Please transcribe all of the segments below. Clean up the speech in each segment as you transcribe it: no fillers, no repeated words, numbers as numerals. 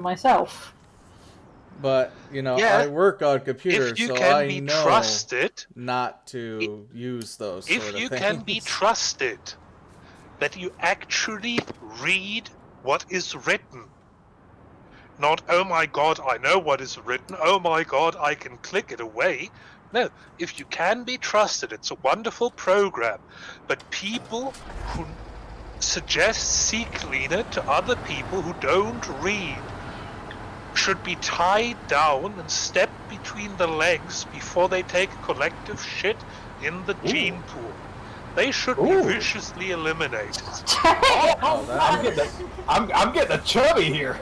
myself. But, Yeah, I work on computers, if you so can I be know trusted, not to use those if sort of you things. can be trusted that you actually read what is written. Not, oh my god, I know what is written, oh my god, I can click it away. No, if you can be trusted, it's a wonderful program. But people who suggest CCleaner to other people who don't read should be tied down and stepped between the legs before they take collective shit in the gene pool. They should be viciously eliminated. I'm getting a chubby here.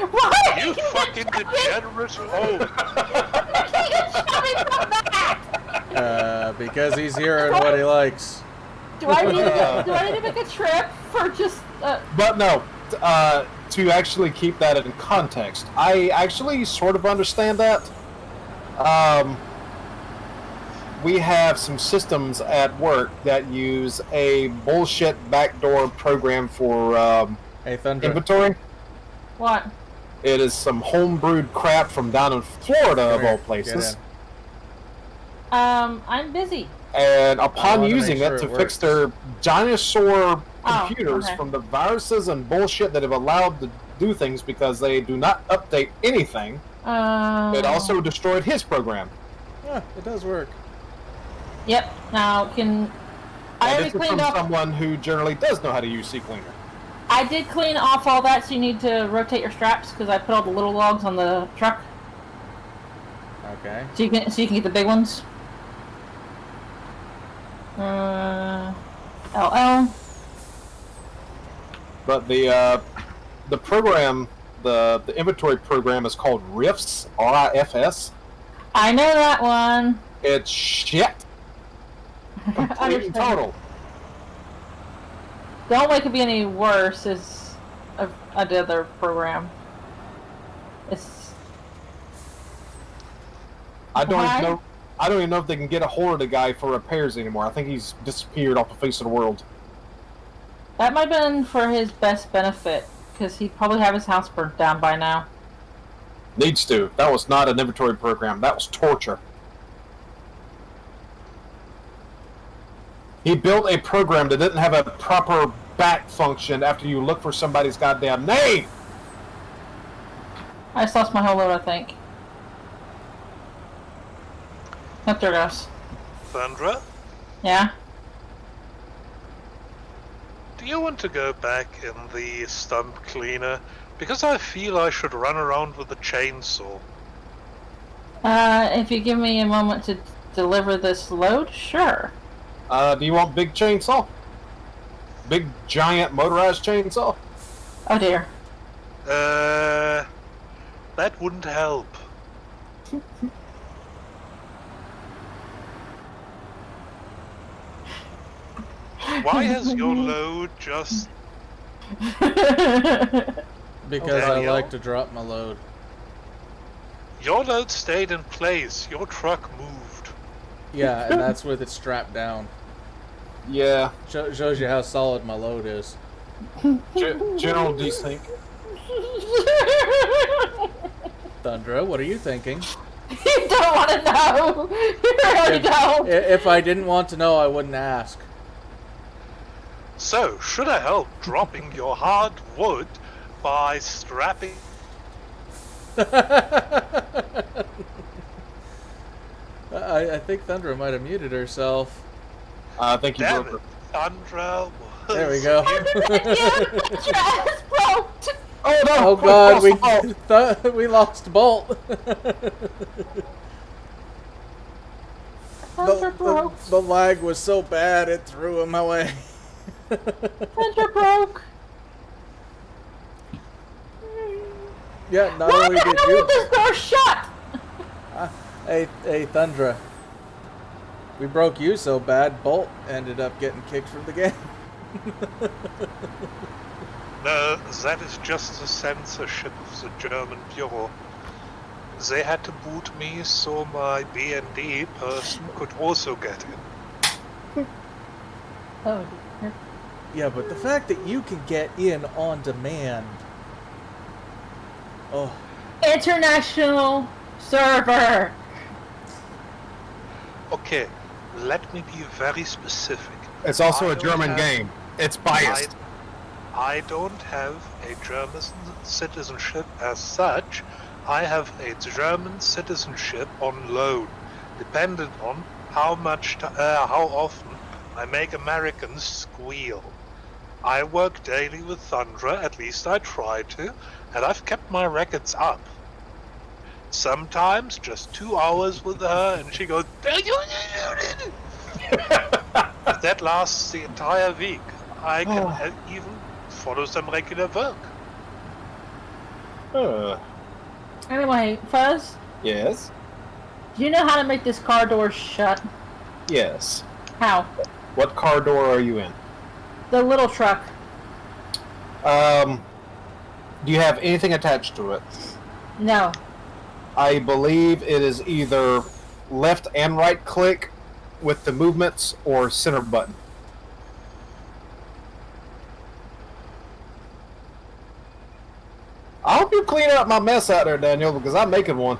Why? You fucking degenerate hoe. Because he's hearing what he likes. Do I need to make a trip for just? But no, to actually keep that in context, I actually sort of understand that. We have some systems at work that use a bullshit backdoor program for Hey, Thunder. inventory. What? It is some homebrewed crap from down in Florida, of all places. I'm busy. And upon using sure it to it fix works. their dinosaur Oh, computers okay. from the viruses and bullshit that have allowed to do things because they do not update anything, it also destroyed his program. Yeah, it does work. Yep. Now I And already this is cleaned from up. someone who generally does know how to use CCleaner. I did clean off all that, so you need to rotate your straps because I put all the little logs on the truck, Okay. so you can get the big ones. LL. But the program, the inventory program is called RIFS, RIFS. I know that one. It's shit. Complete and total. The only way it could be any worse is another program. I don't even know if they can get a hold of the guy for repairs anymore. I think he's disappeared off the face of the world. That might have been for his best benefit, because he'd probably have his house burnt down by now. Needs to. That was not an inventory program. That was torture. He built a program that didn't have a proper back function after you look for somebody's goddamn name! I just lost my whole load, I think. Yep, there it goes. Sandra, Yeah? do you want to go back in the stump cleaner? Because I feel I should run around with a chainsaw. If you give me a moment to deliver this load, sure. Do you want big chainsaw? Big, giant, motorized chainsaw? Oh dear. That wouldn't help. Why has your load just... Because I Daniel? like to drop my load. Your load stayed in place. Your truck moved. Yeah, and that's with it strapped down. Yeah. Shows you how solid my load is. General desync. Thundra, what are you thinking? You don't want to know. You really don't. If I didn't want to know, I wouldn't ask. So, should I help dropping your hard wood by strapping... I think Thundra might have muted herself. I think you Damn broke it, her. Thundra was... There we go. Oh no! Oh Quick, god, Bolt. we lost Bolt. The lag was so bad it threw him away. Thunder broke. Yeah, not Why only the did hell you. is this door shut? Hey, Thundra. We broke you so bad, Bolt ended up getting kicked from the game. No, that is just the censorship of the German Bureau. They had to boot me so my B&D person could also get in. Oh dear. Yeah, but the fact that you can get in on demand. Oh, International server. Okay, let me be very specific. It's also I a don't German have- game. It's biased. I don't have a German citizenship as such. I have a German citizenship on loan, dependent on how often I make Americans squeal. I work daily with Thundra, at least I try to, and I've kept my records up. Sometimes just 2 hours with her, and she goes, that lasts the entire week. I can even follow some regular work. Anyway, Fuzz, Yes. do you know how to make this car door shut? Yes. How? What car door are you in? The little truck. Do you have anything attached to it? No. I believe it is either left and right click with the movements or center button. I hope you clean up my mess out there, Daniel, because I'm making one.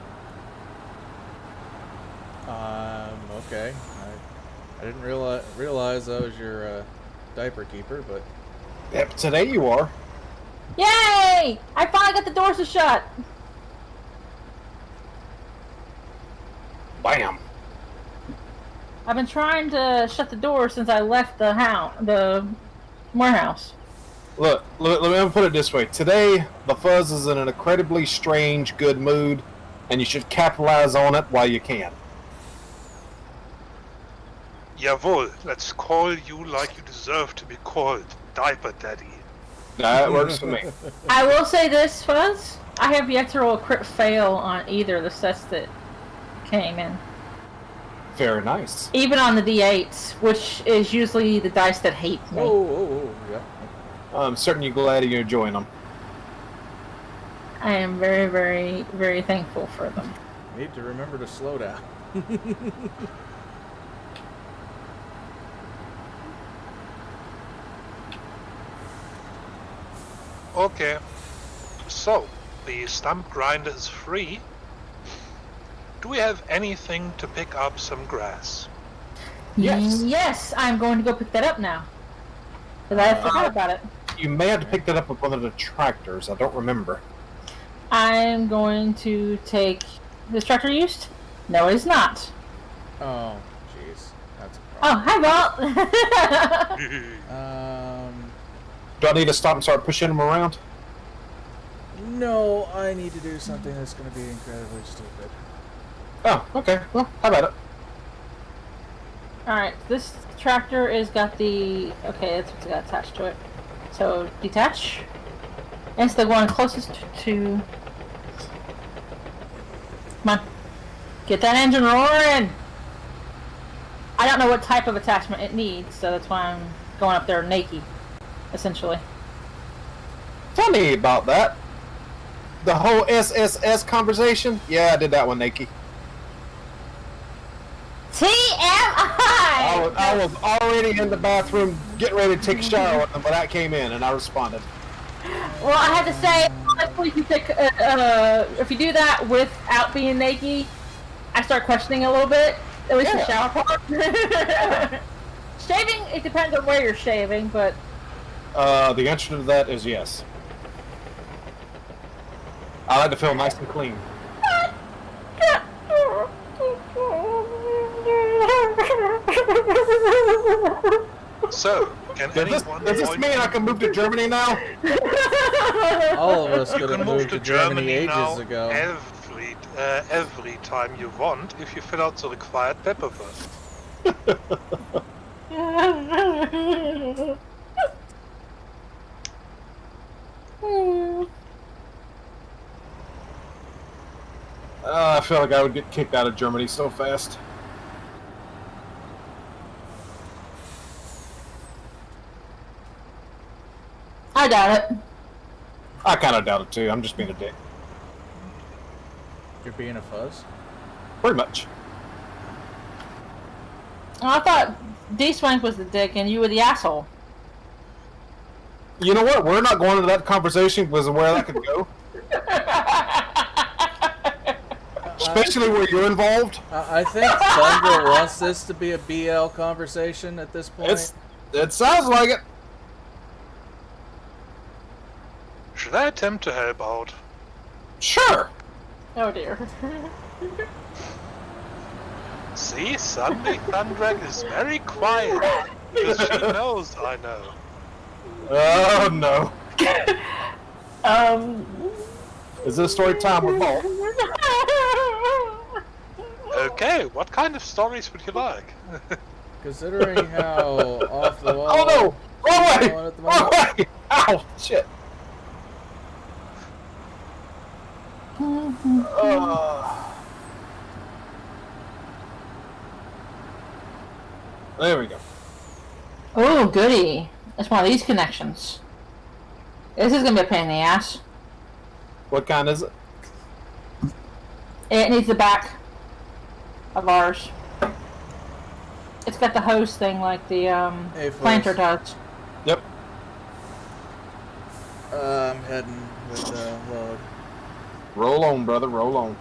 Okay. I didn't realize I was your diaper keeper, but Yep, today you are. Yay! I finally got the doors to shut. Bam. I've been trying to shut the door since I left the warehouse. Look, let me put it this way. Today, the Fuzz is in an incredibly strange, good mood, and you should capitalize on it while you can. Jawohl, let's call you like you deserve to be called, Diaper Daddy. That works for me. I will say this, Fuzz. I have yet to roll a crit fail on either of the sets that came in. Very nice. Even on the D8s, which is usually the dice that hate me. oh, yeah. I'm certainly glad you're enjoying them. I am very, very, very thankful for them. Need to remember to slow down. Okay, so the stump grinder is free. Do we have anything to pick up some grass? Yes. Yes, I'm going to go pick that up now. Because I forgot about it. You may have to pick that up with one of the tractors. I don't remember. I'm going to take... This tractor used? No, it is not. Oh, jeez. That's a Oh, problem. hi, Walt. Do I need to stop and start pushing them around? No, I need to do something that's going to be incredibly stupid. Oh, okay. Well, how about it? Alright, this tractor is got the... Okay, that's what's got attached to it. So, detach. And it's the one closest to... Come on. Get that engine roaring! I don't know what type of attachment it needs, so that's why I'm going up there naked, essentially. Funny about that. The whole SSS conversation? Yeah, I did that one, Nikki. TMI! I was already in the bathroom getting ready to take a shower when that came in, and I responded. Well, I have to say, honestly, if you do that without being naked, I start questioning a little bit. At least the shower part. Shaving, it depends on where you're shaving, but... The answer to that is yes. I like to feel nice and clean. So, can anyone Does this point- mean I can move to Germany now? All of us You could can have move moved to to Germany Germany now ages ago. every time you want if you fill out the required paperwork. I feel like I would get kicked out of Germany so fast. I doubt it. I kind of doubt it too. I'm just being a dick. You're being a fuzz? Pretty much. Well, I thought D-Swank was the dick and you were the asshole. You know what? We're not going into that conversation because of where that could go. Especially where you're involved. I think Thunder wants this to be a BL conversation at this point. It sounds like it. Should I attempt to help out? Sure. Oh dear. See, suddenly Thundrag is very quiet because she knows I know. Oh no. Um. Is this story time with Bolt? Okay, what kind of stories would you like? Considering how off the wall. Oh no! Wrong way! Going at the Wrong moment. way! Ow! Shit. There we go. Oh, goody. It's one of these connections. This is gonna be a pain in the ass. What kind is it? It needs the back of ours. It's got the hose thing like the Hey, folks. planter does. Yep. I'm heading with the load. Roll on, brother. Roll on.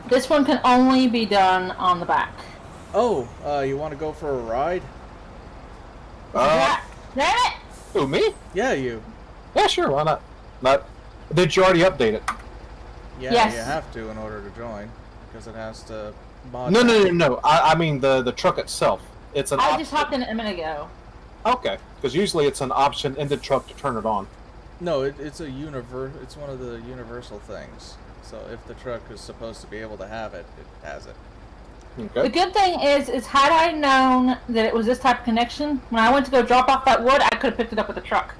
This one can only be done on the back. Oh, you want to go for a ride? Damn it! Who, me? Yeah, you. Yeah, sure. Why not? Not. Did you already update it? Yeah, Yes. you have to in order to join because it has to mod. No, no, no, no. I mean the truck itself. It's an I option. just hopped in it a minute ago. Okay, because usually it's an option in the truck to turn it on. No, it's a It's one of the universal things. So if the truck is supposed to be able to have it, it has it. The Okay. good thing is had I known that it was this type of connection, when I went to go drop off that wood, I could have picked it up with the truck.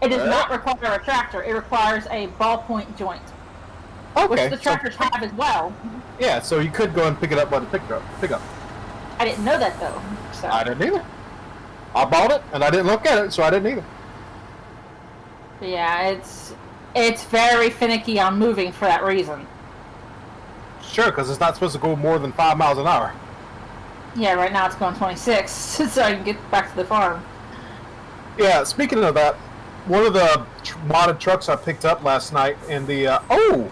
It does not require a tractor. It requires a ballpoint joint, which Okay. the tractors have as well. Yeah, so you could go and pick it up by the pickup. I didn't know that though. So I didn't either. I bought it and I didn't look at it, so I didn't either. yeah, it's very finicky on moving for that reason. Sure, because it's not supposed to go more than 5 miles an hour. Yeah, right now it's going 26, so I can get back to the farm. Yeah, speaking of that, one of the modded trucks I picked up last night in the, oh!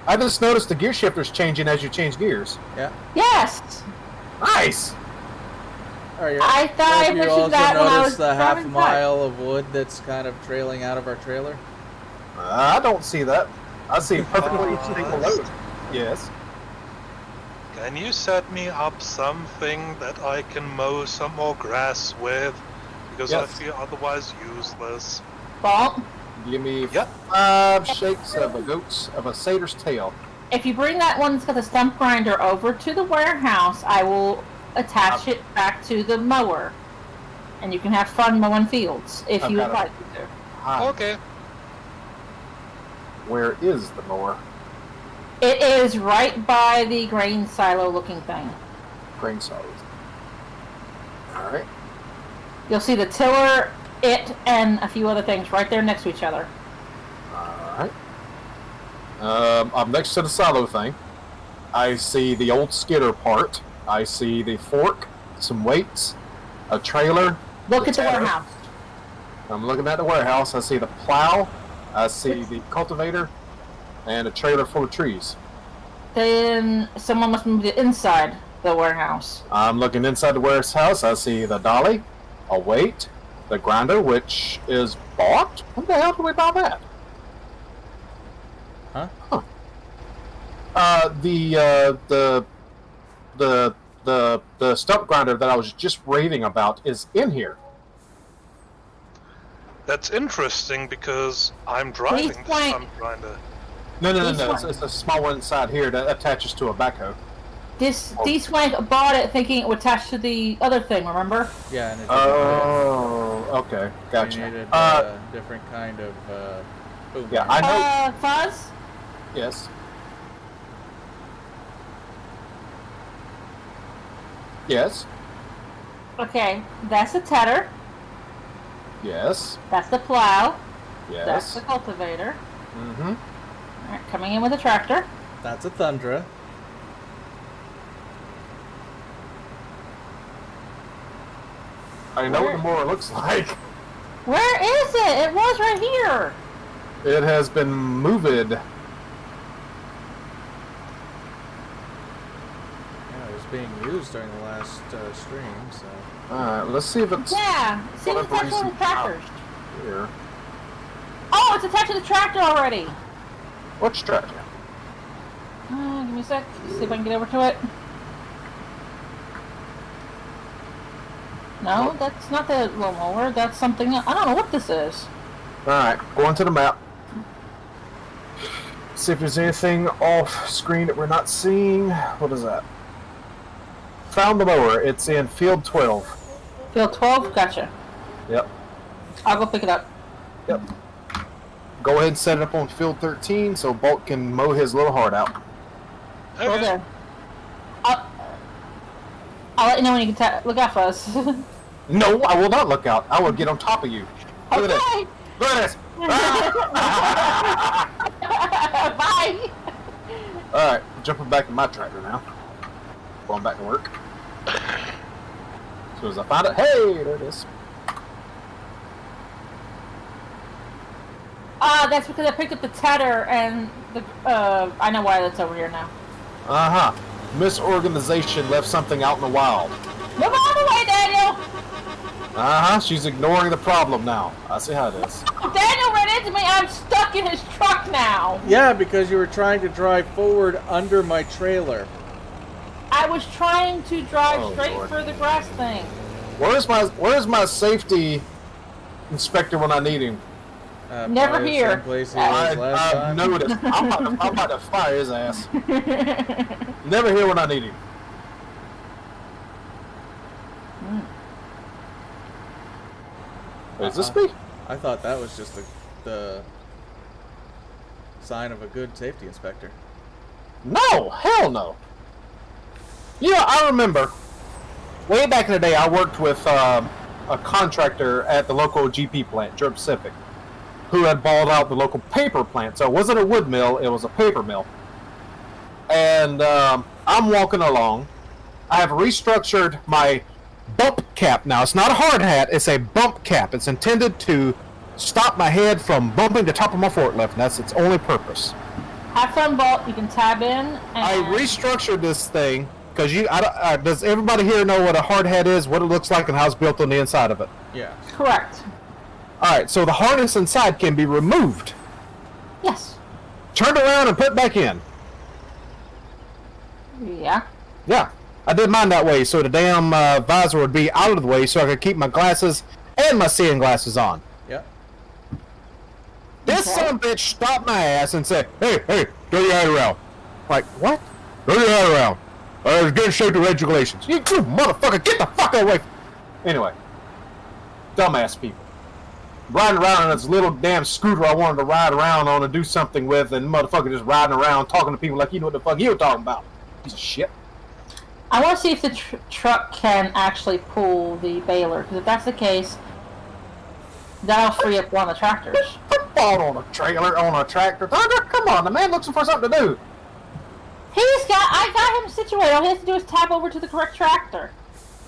I just noticed the gear shifter's changing as you change gears. Yeah. Yes, Nice! I thought I Have you mentioned also that when I noticed was the half driving mile of wood that's kind of trailing out of our trailer? I don't see that. I see perfectly each single load. Yes. Can you set me up something that I can mow some more grass with? Because I Yes. feel otherwise useless. Fault. Give me Yep. 5 shakes of a satyr's tail. If you bring that one that's got the stump grinder over to the warehouse, I will attach it back to the mower. And you can have fun mowing fields, if I've you got would it. like to. Hi. Okay. Where is the mower? It is right by the grain silo looking thing. Grain silos. Alright. You'll see the tiller, it, and a few other things right there next to each other. Alright. I'm next to the silo thing. I see the old skidder part. I see the fork, some weights, a trailer. Look at the tether. warehouse. I'm looking at the warehouse. I see the plow. I see the cultivator. And a trailer full of trees. Then someone must move it inside the warehouse. I'm looking inside the warehouse. I see the dolly, a weight, the grinder, which is bought. When the hell did we buy that? Huh? The stump grinder that I was just raving about is in here. That's interesting because I'm driving Please the point. stump grinder. No. This It's, one. it's a small one inside here that attaches to a backhoe. D-Swank bought it thinking it would attach to the other thing, remember? Yeah, and it Oh, okay, you gotcha. needed a different kind of boom. Yeah, I know. Fuzz? Yes. Yes. Okay, that's the tedder, Yes. that's the plow, that's Yes. the cultivator. Mm-hmm. Alright, coming in with a tractor. That's a Thundra. I know what the mower looks like. Where is it? It was right here. It has been moved. Yeah, it was being used during the last stream, so. Alright, let's see if it's Yeah. See what's whatever attached to the reason tractors. here. Oh, it's attached to the tractor already. What's tractor? Give me a sec. See if I can get over to it. No, that's not the lawnmower. That's something else. I don't know what this is. Alright, go into the map. See if there's anything off screen that we're not seeing. What is that? Found the mower. It's in field 12. Field 12? Gotcha. Yep. I'll go pick it up. Yep. Go ahead and set it up on field 13 so Bolt can mow his little heart out. Will Okay. do. I'll let you know when you can look out for us. No, I will not look out. I will get on top of you. Look at this. Okay. Look at this. Bye. Alright, jumping back in my tractor now. Going back to work. As soon as I find it, hey, there it is. That's because I picked up the tedder and the, I know why that's over here now. Uh-huh. Misorganization left something out in the wild. Move out of the way, Daniel! Uh-huh, she's ignoring the problem now. I see how it is. Daniel ran into me. I'm stuck in his truck now. Yeah, because you were trying to drive forward under my trailer. I was trying to drive Oh, straight Lord. for the grass thing. Where's my safety inspector when I need him? Never probably the here. Same place he was last I've time. noticed. I'm about to fire his ass. Never here when I need him. Wait, is this me? I thought that was just the sign of a good safety inspector. No, hell no. Yeah, I remember. Way back in the day, I worked with a contractor at the local GP plant, Georgia Pacific, who had balled out the local paper plant. So it wasn't a wood mill, it was a paper mill. And I'm walking along. I have restructured my bump cap now. It's not a hard hat, it's a bump cap. It's intended to stop my head from bumping the top of my forklift, and that's its only purpose. Have fun, Bolt. You can tab in. And I restructured this thing because does everybody here know what a hard hat is, what it looks like, and how it's built on the inside of it? Yeah. Correct. All right, so the harness inside can be removed, Yes. turned around, and put back in. Yeah. Yeah, I did mine that way, so the damn visor would be out of the way, so I could keep my glasses and my seeing glasses on. Yeah. This Okay. son of a bitch stopped my ass and said, "Hey, throw your head around." Like, what? Throw your head around. I was getting straight to regulations. You motherfucker, get the fuck away. Anyway, dumbass people. Riding around on this little damn scooter I wanted to ride around on and do something with, and motherfucker just riding around talking to people like you know what the fuck you were talking about. Piece of shit. I want to see if the truck can actually pull the baler, because if that's the case, that'll free up one of the tractors. Bought on a trailer, on a tractor. Come on, the man looking for something to do. I got him situated. All he has to do is tab over to the correct tractor.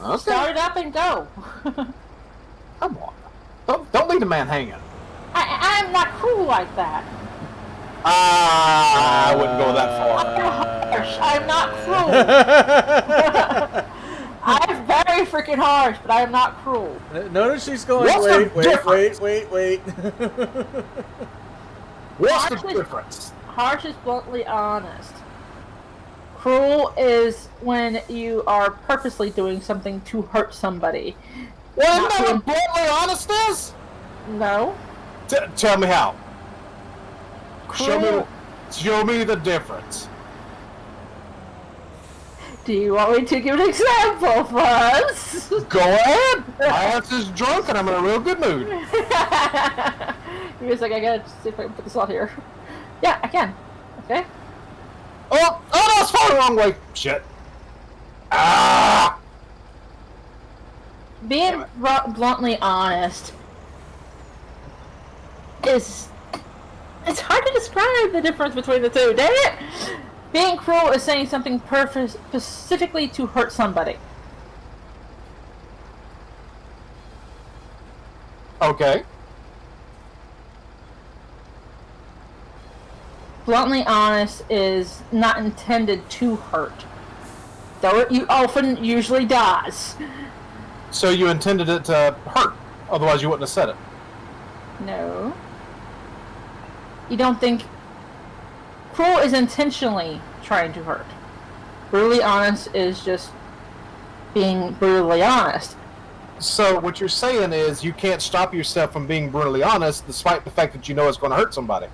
Okay. Start it up and go. Come on. Don't leave the man hanging. I'm not cruel like that. I wouldn't go that far. I'm not cruel. I'm very freaking harsh, but I am not cruel. Notice she's going, What's the wait. What's the Harsh is- difference? Harsh is bluntly honest. Cruel is when you are purposely doing something to hurt somebody. Well, Not isn't that being- what bluntly honest is? No. Tell me how. Cruel. Show me the difference. Do you want me to give an example, Fuzz? Go ahead. My ass is drunk and I'm in a real good mood. Give me a second, I gotta see if I can put this on here. Yeah, I can. Okay. Oh, no, it's far the wrong way. Shit. Ah! Being bluntly honest is... It's hard to describe the difference between the two, dang it! Being cruel is saying something specifically to hurt somebody. Okay. bluntly honest is not intended to hurt. Though it often usually does. So you intended it to hurt, otherwise you wouldn't have said it. No. You don't think cruel is intentionally trying to hurt. Brutally honest is just being brutally honest. So what you're saying is you can't stop yourself from being brutally honest despite the fact that you know it's going to hurt somebody.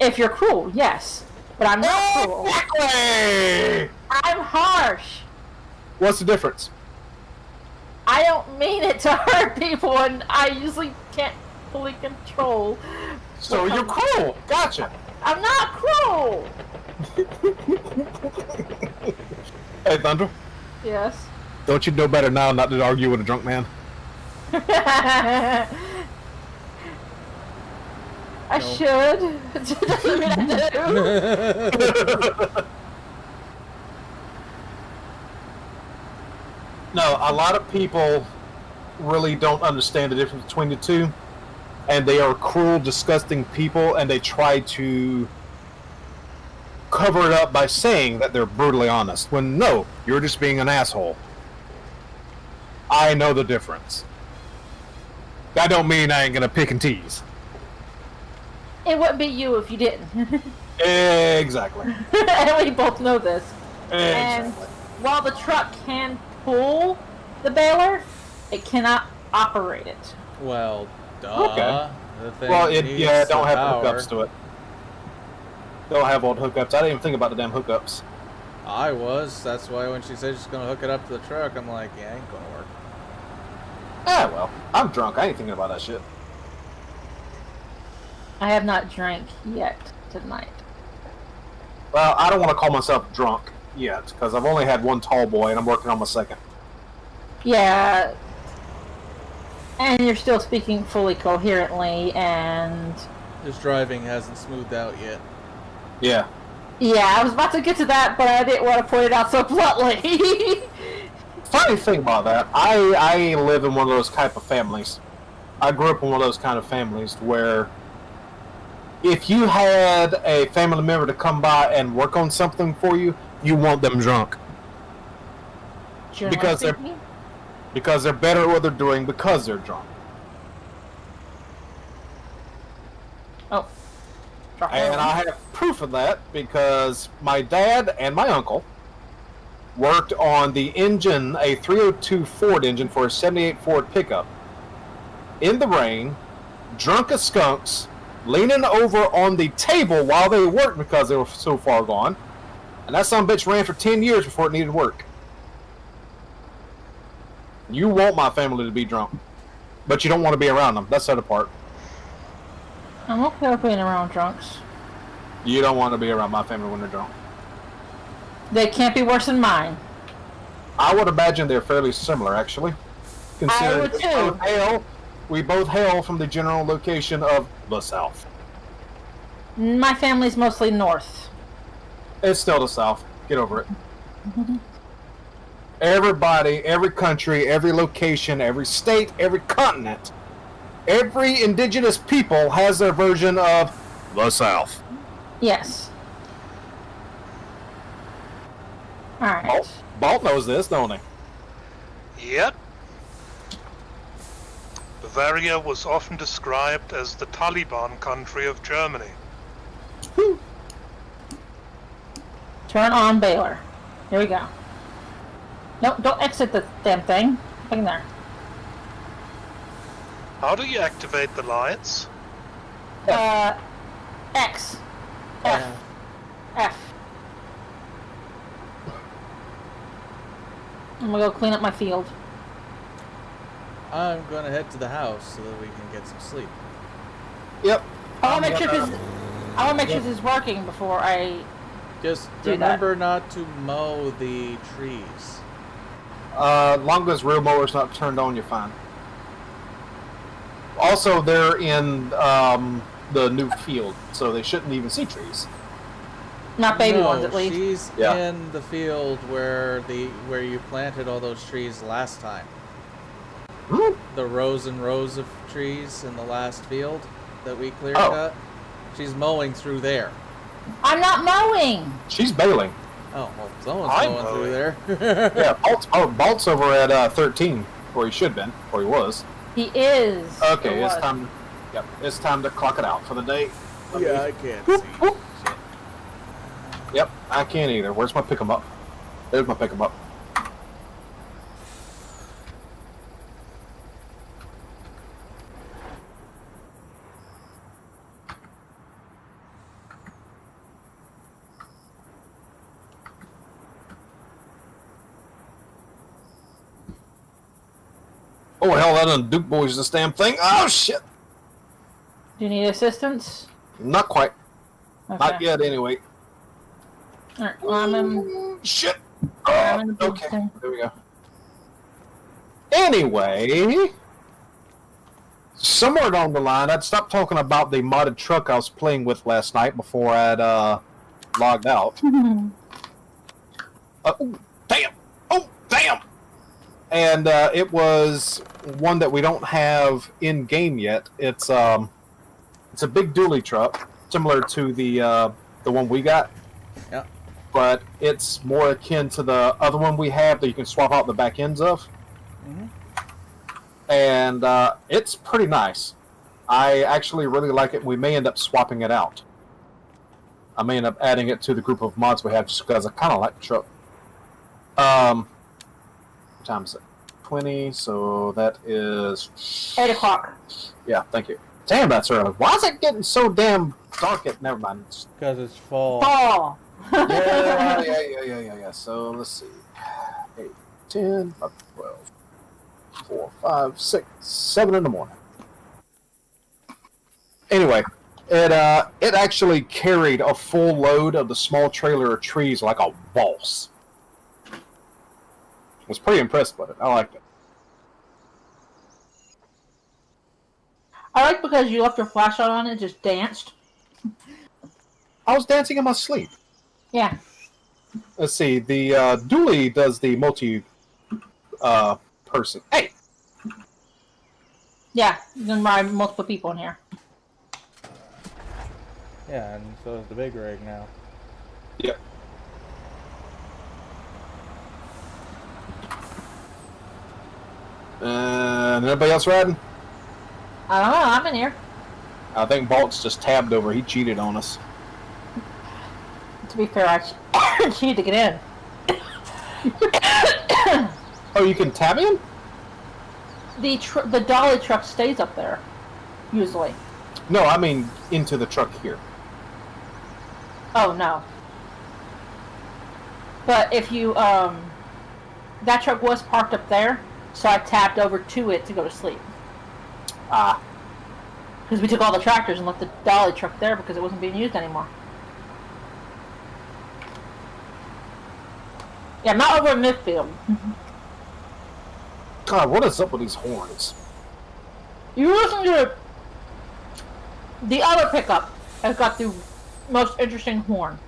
If you're cruel, yes. But I'm not cruel. Exactly! I'm harsh. What's the difference? I don't mean it to hurt people, and I usually can't fully control. So you're cruel. Gotcha. I'm not cruel. Hey, Thunder. Yes. Don't you know better now not to argue with a drunk man? I should. Doesn't mean I do. No, a lot of people really don't understand the difference between the two, and they are cruel, disgusting people, and they try to cover it up by saying that they're brutally honest, when no, you're just being an asshole. I know the difference. That don't mean I ain't gonna pick and tease. It wouldn't be you if you didn't. Exactly. And we both know this. And Exactly. while the truck can pull the baler, it cannot operate it. Well, duh. Okay. The thing Well, it needs yeah, don't some have power. hookups to it. Don't have old hookups. I didn't even think about the damn hookups. I was. That's why when she said she's gonna hook it up to the truck, I'm like, yeah, ain't gonna work. Ah, well, I'm drunk. I ain't thinking about that shit. I have not drank yet tonight. Well, I don't want to call myself drunk yet, because I've only had one tall boy, and I'm working on my second. Yeah. And you're still speaking fully coherently, and... This driving hasn't smoothed out yet. Yeah. Yeah, I was about to get to that, but I didn't want to point it out so bluntly. Funny thing about that, I live in one of those type of families. I grew up in one of those kind of families where if you had a family member to come by and work on something for you, you want them drunk. Generally Because they're- speaking. Because they're better at what they're doing because they're drunk. Oh. And I have proof of that because my dad and my uncle worked on the engine, a 302 Ford engine for a 78 Ford pickup. In the rain, drunk as skunks, leaning over on the table while they worked because they were so far gone. And that son of a bitch ran for 10 years before it needed work. You want my family to be drunk, but you don't want to be around them. That's the other part. I'm okay with being around drunks. You don't want to be around my family when they're drunk. They can't be worse than mine. I would imagine they're fairly similar, actually. I would too. We both hail from the general location of the South. My family's mostly north. It's still the South. Get over it. Everybody, every country, every location, every state, every continent, every indigenous people has their version of the South. Yes. Alright. Balt knows this, don't he? Yep. Bavaria was often described as the Taliban country of Germany. Turn on Baylor. Here we go. Nope, don't exit the damn thing. Look in there. How do you activate the lights? X. F. F. I'm gonna go clean up my field. I'm gonna head to the house so that we can get some sleep. Yep. I wanna make sure this is working before I... Just Do remember not to mow the trees. Long as real mower's not turned on, you're fine. Also, they're in the new field, so they shouldn't even see trees. Not baby no, ones, at least. She's Yeah. in the field where you planted all those trees last time. Hmm? The rows and rows of trees in the last field that we clear Oh. cut. She's mowing through there. I'm not mowing. She's bailing. Oh, well, someone's I'm mowing through mowing. there. Yeah, Balt's over at 13, where he should have been, where he was. He is. Okay, Or it's was. time. Yep, it's time to clock it out for the day. Yeah, I can't Whoop, see. whoop. Shit. Yep, I can't either. Where's my pick 'em up? There's my pick 'em up. Oh hell, that done Duke Boys this damn thing. Oh shit! Do you need assistance? Not quite. Okay. Not yet, anyway. Alright, well, I'm in. Shit. I'm in the booth Okay, thing. there we go. Anyway, somewhere along the line, I'd stopped talking about the modded truck I was playing with last night before I'd logged out. Oh, damn! Oh, damn! And it was one that we don't have in game yet. It's a big dually truck, similar to the one we got. Yeah. But it's more akin to the other one we have that you can swap out the back ends of. Mhm. And it's pretty nice. I actually really like it. We may end up swapping it out. I may end up adding it to the group of mods we have just because I kind of like the truck. What time is it? 20, so that is... 8 o'clock. Yeah, thank you. Damn, that's early. Why is it getting so damn dark? Never mind. Because it's fall. Fall. Yeah. So let's see. 8, 10, 11, 12, 4, 5, 6, 7 in the morning. Anyway, it actually carried a full load of the small trailer of trees like a boss. I was pretty impressed with it. I liked it. I like because you left your flashlight on and just danced. I was dancing in my sleep. Yeah. Let's see. The dually does the multi person. Hey, Yeah. You can ride multiple people in here. Yeah, and so is the big rig now. yeah. Anybody else riding? I don't know. I'm in here. I think Balt's just tabbed over. He cheated on us. To be fair, I cheated to get in. Oh, you can tab in? The dolly truck stays up there, usually. No, I mean into the truck here. Oh no. But if you that truck was parked up there, so I tapped over to it to go to sleep. Ah, Because we took all the tractors and left the dolly truck there because it wasn't being used anymore. Yeah, I'm not over in midfield. God, what is up with these horns? You listen to the other pickup has got the most interesting horn.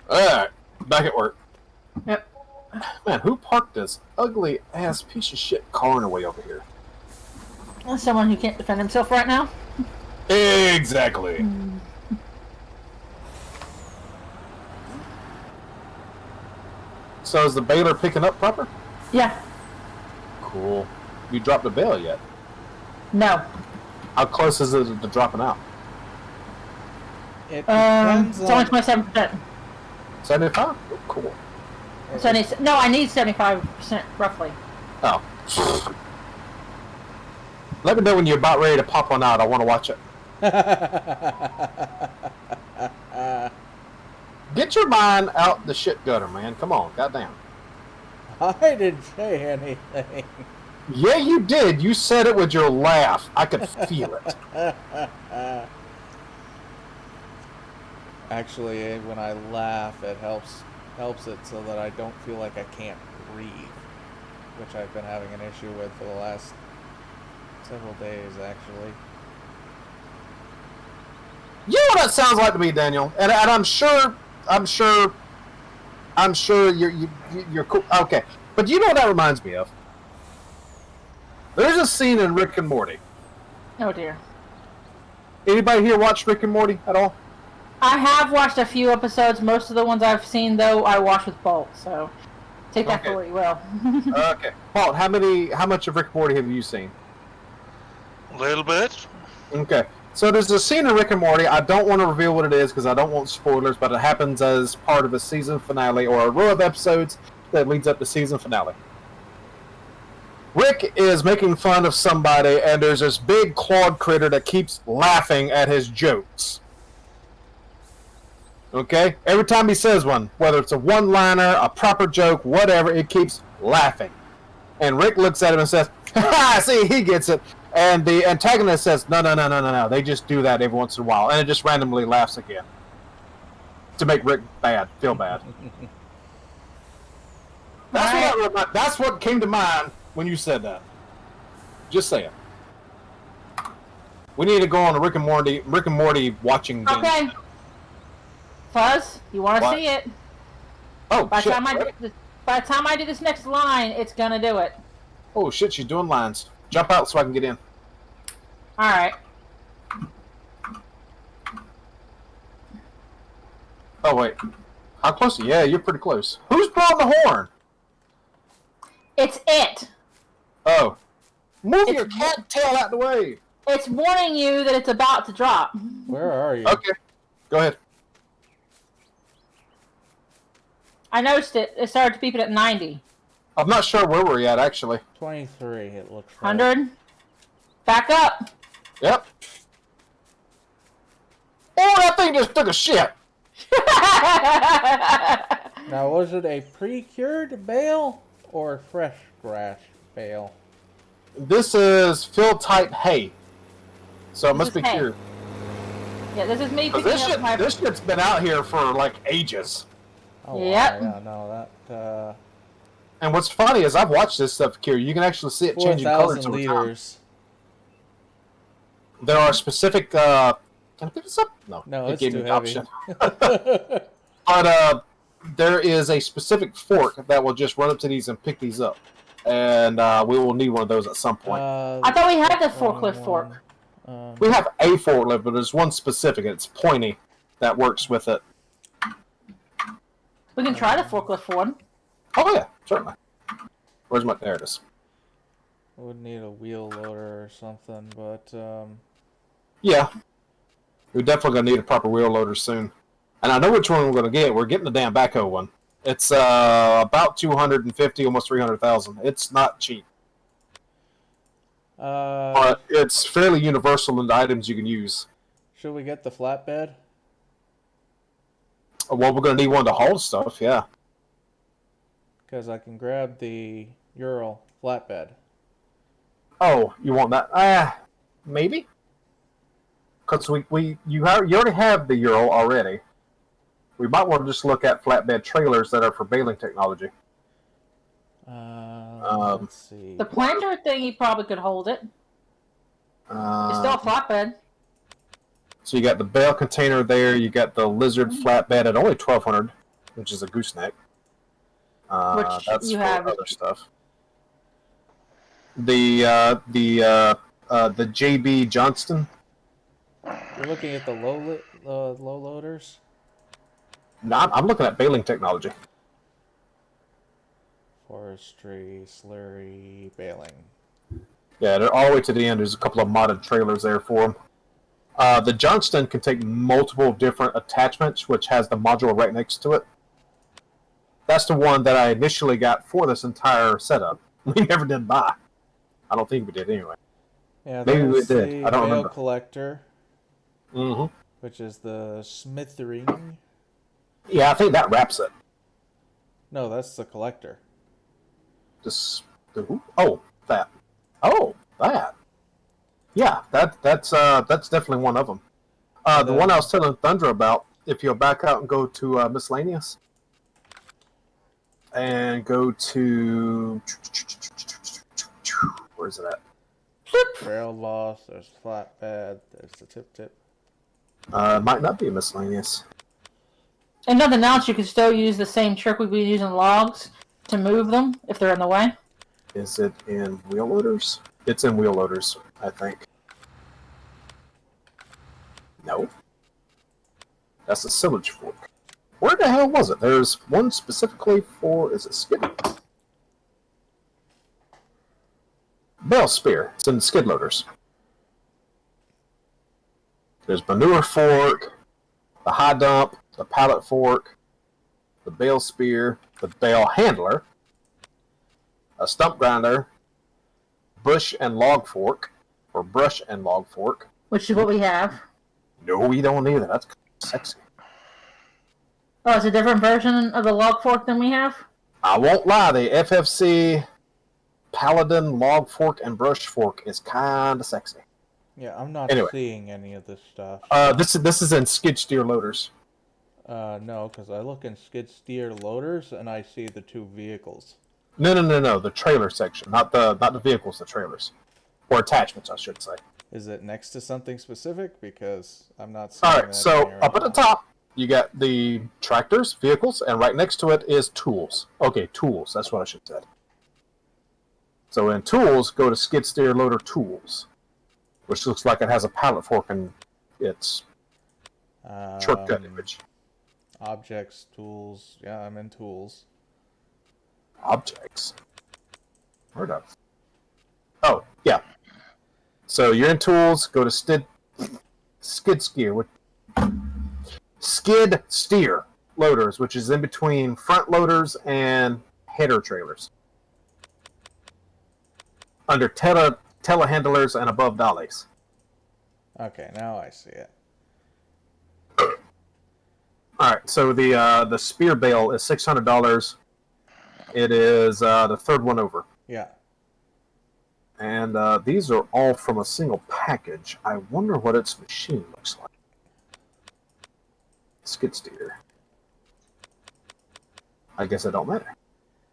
Alright, back at work. Yep. Man, who parked this ugly ass piece of shit car in the way over here? Someone who can't defend himself right now. Exactly. So is the baler picking up proper? Yeah. Cool. You dropped the bail yet? No. How close is it to dropping out? It depends It's only on... 27%. 75? Oh, cool. No, I need 75% roughly. Oh. Let me know when you're about ready to pop one out. I want to watch it. Get your mind out the shit gutter, man. Come on, goddamn. I didn't say anything. Yeah, you did. You said it with your laugh. I could feel it. Actually, when I laugh, it helps it so that I don't feel like I can't breathe, which I've been having an issue with for the last several days, actually. You know what that sounds like to me, Daniel, and I'm sure you're cool. Okay, but you know what that reminds me of? There's a scene in Rick and Morty Oh dear. Anybody here watch Rick and Morty at all? I have watched a few episodes. Most of the ones I've seen, though, I watch with Bolt. So take that for what you will. Okay. Paul, how much of Rick and Morty have you seen? A little bit. Okay. So there's a scene in Rick and Morty. I don't want to reveal what it is because I don't want spoilers, but it happens as part of a season finale or a row of episodes that leads up to season finale. Rick is making fun of somebody, and there's this big clawed critter that keeps laughing at his jokes. Okay? Every time he says one, whether it's a one-liner, a proper joke, whatever, it keeps laughing. And Rick looks at him and says, "Ha! See, he gets it." And the antagonist says, No. They just do that every once in a while. And it just randomly laughs again. To make Rick feel bad. That's what came to mind when you said that. Just saying. We need to go on a Rick and Morty watching binge. Okay. Fuzz, you want to What? see it? Oh, By the shit. time I do this next line, it's gonna do it. Oh, shit, she's doing lines. Jump out so I can get in. All right. Oh, wait. How close? Yeah, you're pretty close. Who's blowing the horn? It's it. Oh. Move It's- your cat tail out the way. It's warning you that it's about to drop. Where are you? Okay. Go ahead. I noticed it. It started beeping at 90. I'm not sure where we're at, actually. 23, it looks like. 100. Back up. Yep. Oh, that thing just took a shit. Now, was it a pre-cured bale or fresh grass bale? This is fill-type hay. So it This must is be hay. cured. Yeah, this is me 'Cause picking up my... this shit's been out here for, like, ages. Oh, Yep. wow, yeah, no, that, And what's funny is I've watched this stuff cure. You can actually see it changing colors 4,000 over time. liters. There are specific, can I pick this up? No. No, it it's gave too me the heavy. option. But, there is a specific fork that will just run up to these and pick these up. And, we will need one of those at some point. I thought we had the forklift fork. We have a forklift, but there's one specific, and it's pointy, that works with it. We can try the forklift one. Oh, yeah, certainly. Where's my... There it is. Would need a wheel loader or something, but, Yeah. We're definitely going to need a proper wheel loader soon. And I know which one we're going to get. We're getting the damn backhoe one. It's about 250, almost 300,000. It's not cheap. But it's fairly universal in the items you can use. should we get the flatbed? Well, we're going to need one to haul stuff, yeah. Because I can grab the Ural flatbed. Oh, you want that? Maybe? Because you already have the Ural already. We might want to just look at flatbed trailers that are for baling technology. Let's see. The planter thingy probably could hold it. It's still a flatbed. So you got the bale container there. You got the lizard flatbed at only 1,200, which is a gooseneck. Which that's you for have. other stuff. The JB Johnston. You're looking at the low loaders? No, I'm looking at baling technology. Forestry, slurry, baling. Yeah, they're all the way to the end. There's a couple of modded trailers there for them. The Johnston can take multiple different attachments, which has the module right next to it. That's the one that I initially got for this entire setup. We never did buy. I don't think we did anyway. Yeah, Maybe we there's did. the I don't bale remember. collector, Mm-hmm. which is the smithering. Yeah, I think that wraps it. No, that's the collector. Oh, that. Oh, that. Yeah, that's definitely one of them. The one I was telling Thunder about, if you'll back out and go to miscellaneous, and go to where's it at? Rail loss, there's flatbed, there's the tip. Might not be miscellaneous. And nothing else, you can still use the same trick we've been using logs to move them if they're in the way. Is it in wheel loaders? It's in wheel loaders, I think. No. That's a silage fork. Where the hell was it? There's one specifically for, is it skid? Bale spear. It's in skid loaders. There's manure fork, the high dump, the pallet fork, the bale spear, the bale handler, a stump grinder, bush and log fork, or brush and log fork. Which is what we have. No, we don't either. That's sexy. Oh, it's a different version of the log fork than we have? I won't lie, the FFC Paladin log fork and brush fork is kind of sexy. Yeah, I'm not Anyway. seeing any of this stuff. This is in skid steer loaders. No, because I look in skid steer loaders and I see the two vehicles. No, the trailer section, not the vehicles, the trailers, or attachments, I should say. Is it next to something specific? Because I'm not seeing All that right, so here up at the anymore. top, you got the tractors, vehicles, and right next to it is tools. Okay, tools. That's what I should have said. So in tools, go to skid steer loader tools, which looks like it has a pallet fork in its shortcut image. Objects, tools. Yeah, I'm in tools. Objects. Where'd I? Oh, yeah. So you're in tools. Go to skid steer loaders, which is in between front loaders and header trailers. Under telehandlers and above dollies. Okay, now I see it. All right. So the spear bale is $600. It is the third one over. Yeah. And these are all from a single package. I wonder what its machine looks like. Skid steer. I guess it don't matter.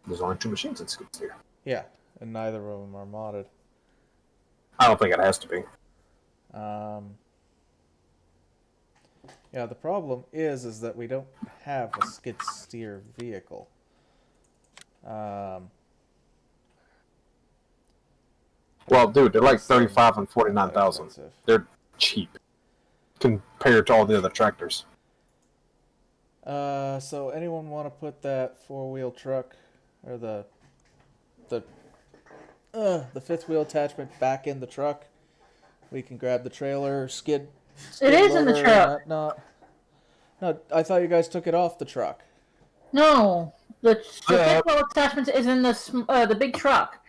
There's only two machines in skid steer. Yeah, and neither of them are modded. I don't think it has to be. Yeah, the problem is that we don't have a skid steer vehicle. Well, dude, they're like It's so 35 and 49,000. expensive. They're cheap compared to all the other tractors. So anyone want to put that four-wheel truck or the fifth wheel attachment back in the truck? We can grab the trailer, skid It is in the loader, truck. No, I thought you guys took it off the truck. No. The fifth wheel attachment is in the big truck.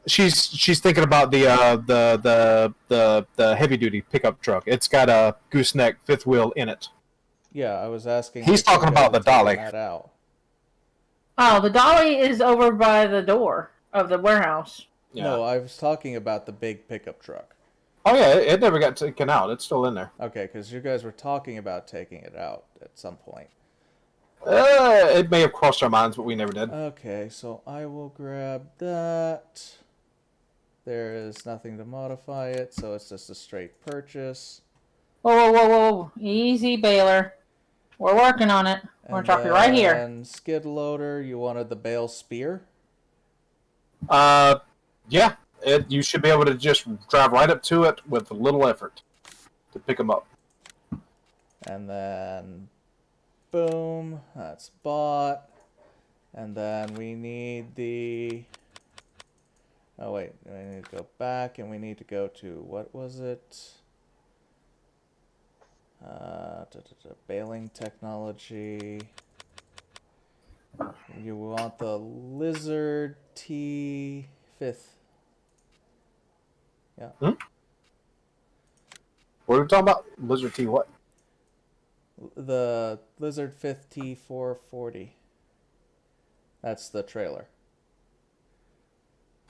She's thinking about the heavy duty pickup truck. It's got a gooseneck fifth wheel in it. Yeah, I was asking. He's if you talking about guys the had dolly. taken that out. Oh, the dolly is over by the door of the warehouse. No, I was talking about the big pickup truck. Oh yeah, it never got taken out. It's still in there. Okay, because you guys were talking about taking it out at some point. It may have crossed our minds, but we never did. Okay, so I will grab that. There is nothing to modify it, so it's just a straight purchase. Whoa. Easy, Baylor. We're working on it. We're going to drop you right here. And skid loader, you wanted the bale spear? Yeah. You should be able to just drive right up to it with little effort to pick them up. And then, boom, that's bought. And then we need the... Oh wait, we need to go back and we need to go to, what was it? Baling technology. You want the Lizard T5th. Yeah. What are we talking about? Lizard T what? The Lizard 5th T440. That's the trailer.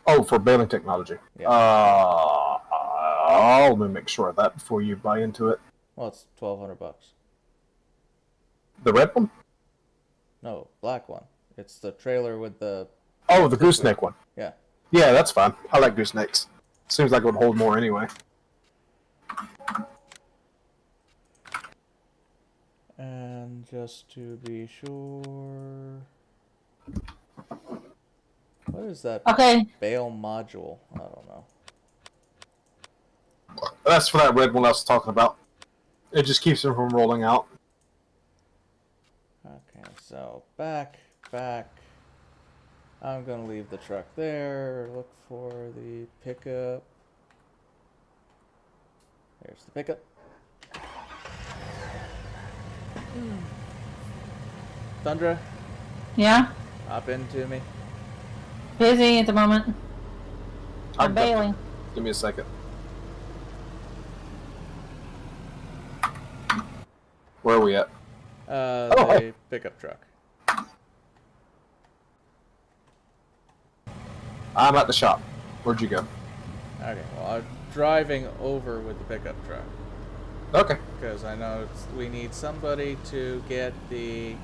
Oh, for baling technology. Yeah. Let me make sure of that before you buy into it. Well, it's $1,200. The red one? No, black one. It's the trailer with the... Oh, the gooseneck one. Yeah. Yeah, that's fine. I like goosenecks. Seems like it would hold more anyway. And just to be sure... What is that Okay. bale module? I don't know. That's for that red one I was talking about. It just keeps them from rolling out. Okay, so back. I'm gonna leave the truck there. Look for the pickup. There's the pickup. Thundra, Yeah? hop into me. Busy at the moment. I'm I've got- bailing. Give me a second. Where are we at? The hey. pickup truck. I'm at the shop. Where'd you go? Okay, well, I'm driving over with the pickup truck Okay. because I know we need somebody to get the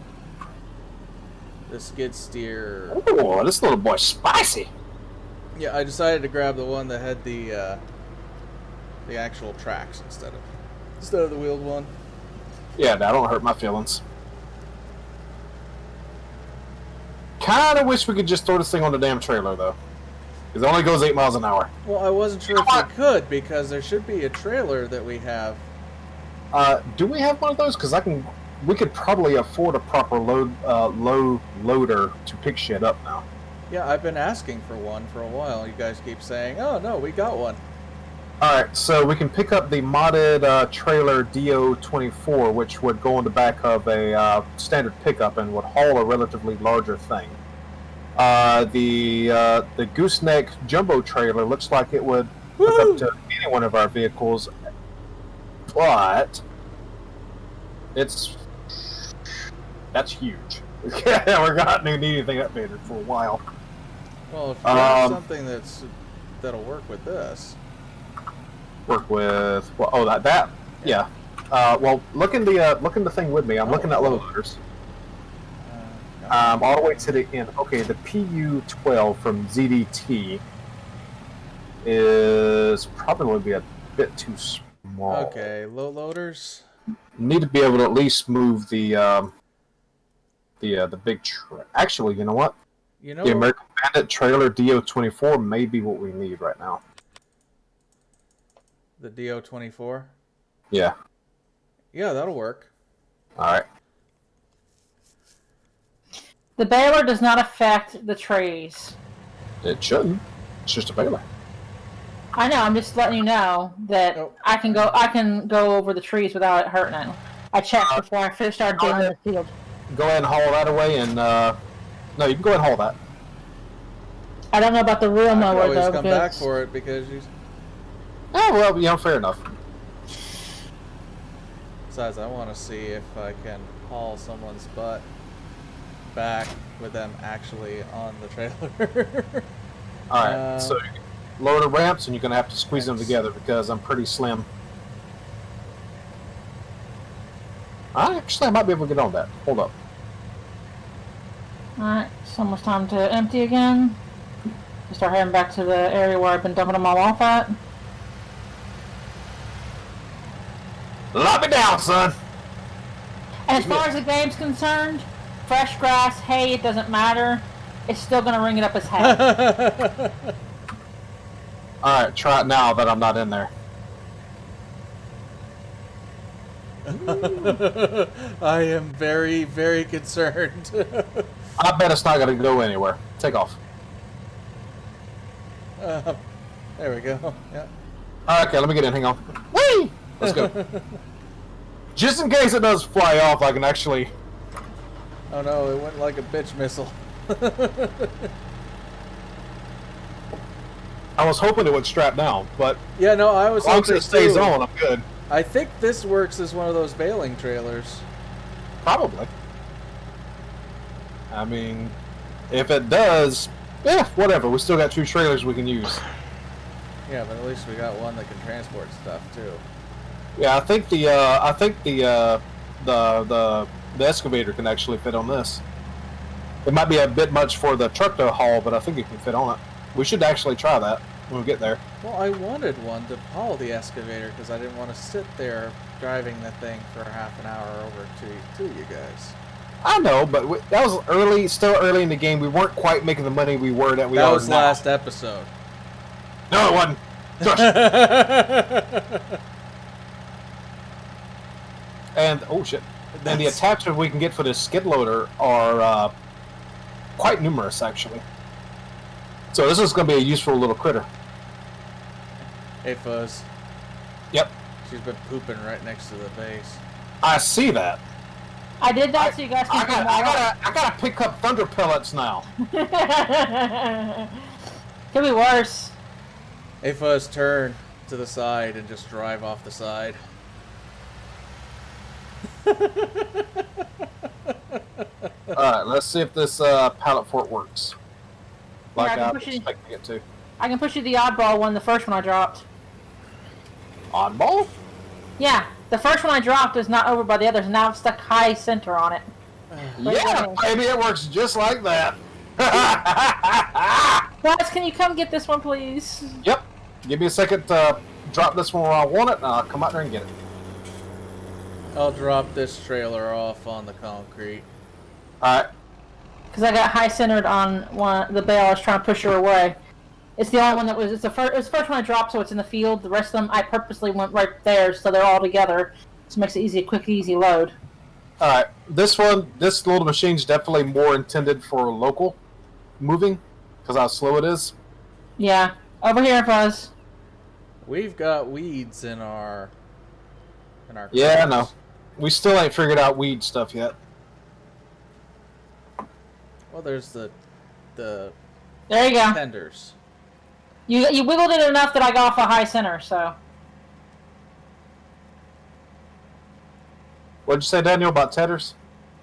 skid steer. Oh, this little boy's spicy. Yeah, I decided to grab the one that had the actual tracks instead of the wheeled one. Yeah, that don't hurt my feelings. Kind of wish we could just throw this thing on the damn trailer, though. Because it only goes 8 miles an hour. Well, I wasn't sure if we could because there should be a trailer that we have. Do we have one of those? Because we could probably afford a proper loader to pick shit up now. Yeah, I've been asking for one for a while. You guys keep saying, "Oh no, we got one." Alright, so we can pick up the modded trailer DO24, which would go on the back of a standard pickup and would haul a relatively larger thing. The gooseneck jumbo trailer looks like it would hook up to any one of our vehicles, but that's huge. We're not going to need anything updated for a while. Well, if you have something that'll work with this. Work with that yeah. Well, look in the thing with me. I'm looking at load loaders. All the way to the end. Okay, the PU12 from ZDT is probably going to be a bit too small. Okay, low loaders. Need to be able to at least move the big truck. Actually, you know what? You know, The American Bandit trailer DO24 may be what we need right now. the DO24. Yeah. Yeah, that'll work. All right. The baler does not affect the trays. It shouldn't. It's just a baler. I know. I'm just letting you know that Oh. I can go over the trees without it hurting it. I checked before I started doing the field. Go ahead and haul that away, and no, you can go ahead and haul that. I don't know about the real I can mower always though. come because back for it because you. Oh well, you know, fair enough. Besides, I want to see if I can haul someone's butt back with them actually on the trailer. All right, so lower the ramps, and you're gonna have to squeeze them together because I'm pretty slim. I might be able to get on that. Hold up. Alright, it's almost time to empty again. Start heading back to the area where I've been dumping them all off at. Lock me down, son. And as far as the game's concerned, fresh grass, hay, it doesn't matter. It's still gonna ring it up as hay. All right, try it now that I'm not in there. I am very, very concerned. I bet it's not gonna go anywhere. Take off. There we go. Yeah. Okay, let me get in. Hang on. Whee! Let's go. Just in case it does fly off, I can actually. Oh no, it went like a bitch missile. I was hoping it would strap down, but Yeah, no, I was as long as hoping it stays too. on, I'm good. I think this works as one of those bailing trailers. Probably. I mean, if it does, yeah, whatever. We still got 2 trailers we can use. Yeah, but at least we got one that can transport stuff too. Yeah, I think the excavator can actually fit on this. It might be a bit much for the truck to haul, but I think it can fit on it. We should actually try that when we get there. Well, I wanted one to haul the excavator because I didn't want to sit there driving the thing for half an hour over to you guys. I know, but that was early, still early in the game. We weren't quite making the money we were that we That are was now. last episode. No, it wasn't. Josh. And oh shit! And the attachments we can get for this skid loader are quite numerous, actually. So this is going to be a useful little critter. Hey, Fuzz. Yep. She's been pooping right next to the base. I see that. I did that so you guys can come out. I gotta pick up thunder pellets now. Could be worse. Hey, Fuzz, turn to the side and just drive off the side. Alright, let's see if this pallet fort works. Like Yeah, I I can was push it. expecting it to. I can push you the oddball one, the first one I dropped. Oddball? Yeah, the first one I dropped is not over by the others. Now I've stuck high center on it. Yeah, maybe it works just like that. Guys, can you come get this one, please? Yep. Give me a second to drop this one where I want it, and I'll come out there and get it. I'll drop this trailer off on the concrete. Alright. Because I got high centered on the bale. I was trying to push her away. It's the only one that was. It's the first one I dropped, so it's in the field. The rest of them, I purposely went right there, so they're all together. So it makes it easy, a quick, easy load. Alright. This little machine's definitely more intended for local moving, because how slow it is. Yeah, over here, Fuzz. We've got weeds in our. Yeah, I crops. know. We still ain't figured out weed stuff yet. Well, there's the There you go. tenders. You wiggled it enough that I got off a high center. So What'd you say, Daniel, about tethers?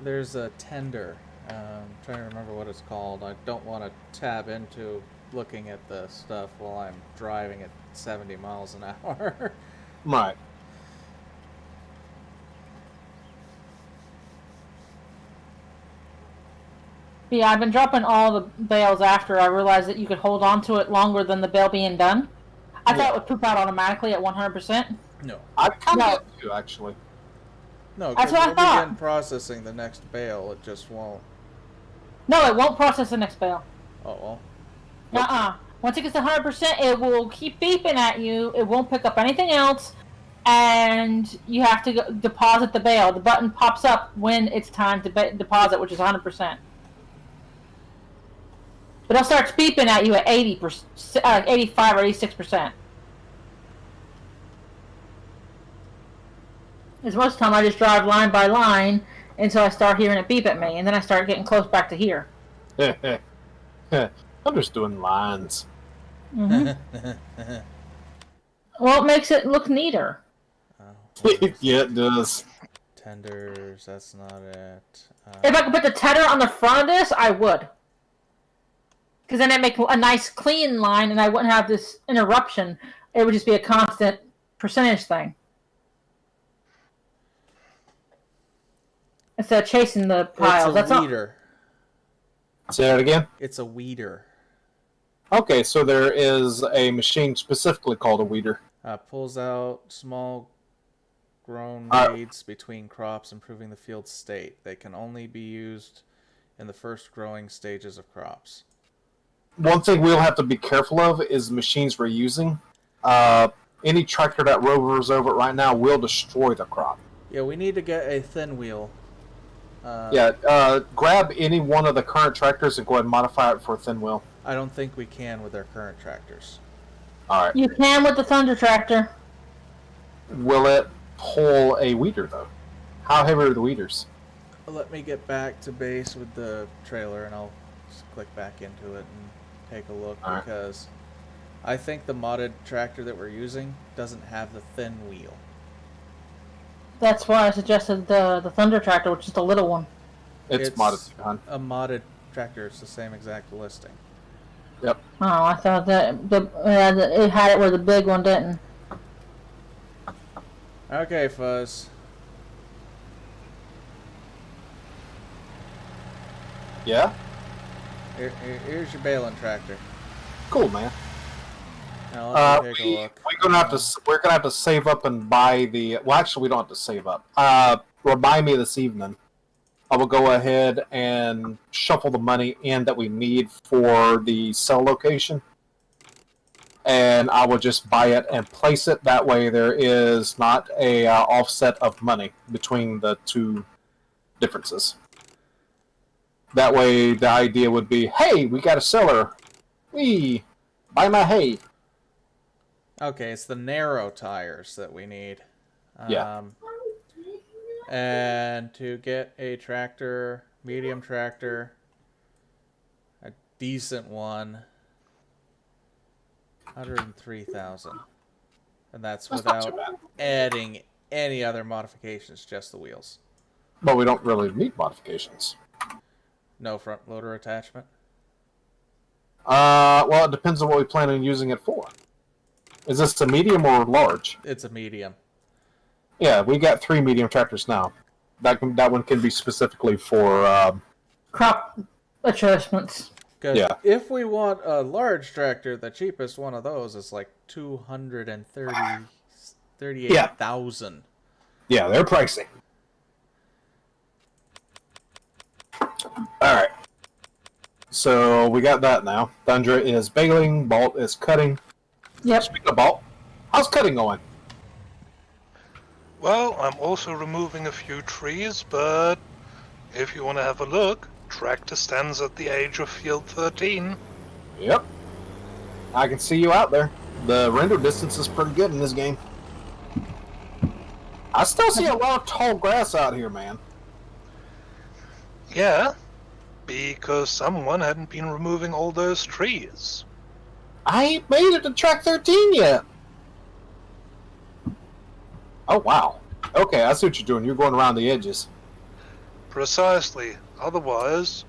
There's a tender. Trying to remember what it's called. I don't want to tab into looking at the stuff while I'm driving at 70 miles an hour. Right. yeah, I've been dropping all the bales after I realized that you could hold on to it longer than the bale being done. I thought it would poop out automatically at 100%. No. I kind No. of do, actually. No, That's because what I we'll thought. begin processing the next bale. It just won't. No, it won't process the next bale. Oh, well. Once it gets to 100%, it will keep beeping at you. It won't pick up anything else, and you have to go deposit the bale. The button pops up when it's time to deposit, which is 100%. But it starts beeping at you at 80%, 85 or 86%. Because most of the time I just drive line by line until I start hearing it beep at me, and then I start getting close back to here. I'm just doing lines. Well, it makes it look neater. Yeah, it does. Tenders, that's not it. If I could put the tedder on the front of this, I would. Because then it'd make a nice clean line and I wouldn't have this interruption. It would just be a constant percentage thing. Instead of chasing the piles. It's That's a all. weeder. Say that again? It's a weeder. Okay, so there is a machine specifically called a weeder. Pulls out small grown weeds between crops, improving the field's state. They can only be used in the first growing stages of crops. One thing we'll have to be careful of is the machines we're using. Any tractor that rovers over it right now will destroy the crop. Yeah, we need to get a thin wheel. Grab any one of the current tractors and go ahead and modify it for a thin wheel. I don't think we can with our current tractors. Alright. You can with the Thunder Tractor. Will it pull a weeder, though? How heavy are the weeders? Let me get back to base with the trailer and I'll just click back into it and take a look Alright. because I think the modded tractor that we're using doesn't have the thin wheel. That's why I suggested the Thunder Tractor, which is the little one. It's modded, hon. A modded tractor. It's the same exact listing. Yep. Oh, I thought that it had it where the big one didn't. Okay, Fuzz. Yeah? Here's your baling tractor. Cool, man. Now let me take a look. We're gonna have to save up and buy the. Well, actually, we don't have to save up. Remind me this evening. I will go ahead and shuffle the money in that we need for the cell location. and I will just buy it and place it. That way, there is not a offset of money between the two differences. That way, the idea would be, hey, we got a seller. We buy my hay. Okay, it's the narrow tires that we need. Yeah. And to get a tractor, medium tractor, a decent one, 103,000. And that's That's not without too bad. adding any other modifications, just the wheels. But we don't really need modifications. No front loader attachment. Well, it depends on what we plan on using it for. Is this a medium or large? It's a medium. Yeah, we got 3 medium tractors now. That one can be specifically for. Crop adjustments. Because Yeah. if we want a large tractor, the cheapest one of those is like 238,000. Yeah, they're pricey. All right. So we got that now. Thundra is baling. Bolt is cutting. Yep. Speaking of Bolt, how's cutting going? Well, I'm also removing a few trees, but if you want to have a look, tractor stands at the edge of field 13. Yep. I can see you out there. The render distance is pretty good in this game. I still see a lot of tall grass out here, man. Yeah, because someone hadn't been removing all those trees. I ain't made it to track 13 yet. Oh, wow. Okay, I see what you're doing. You're going around the edges. Precisely. Otherwise,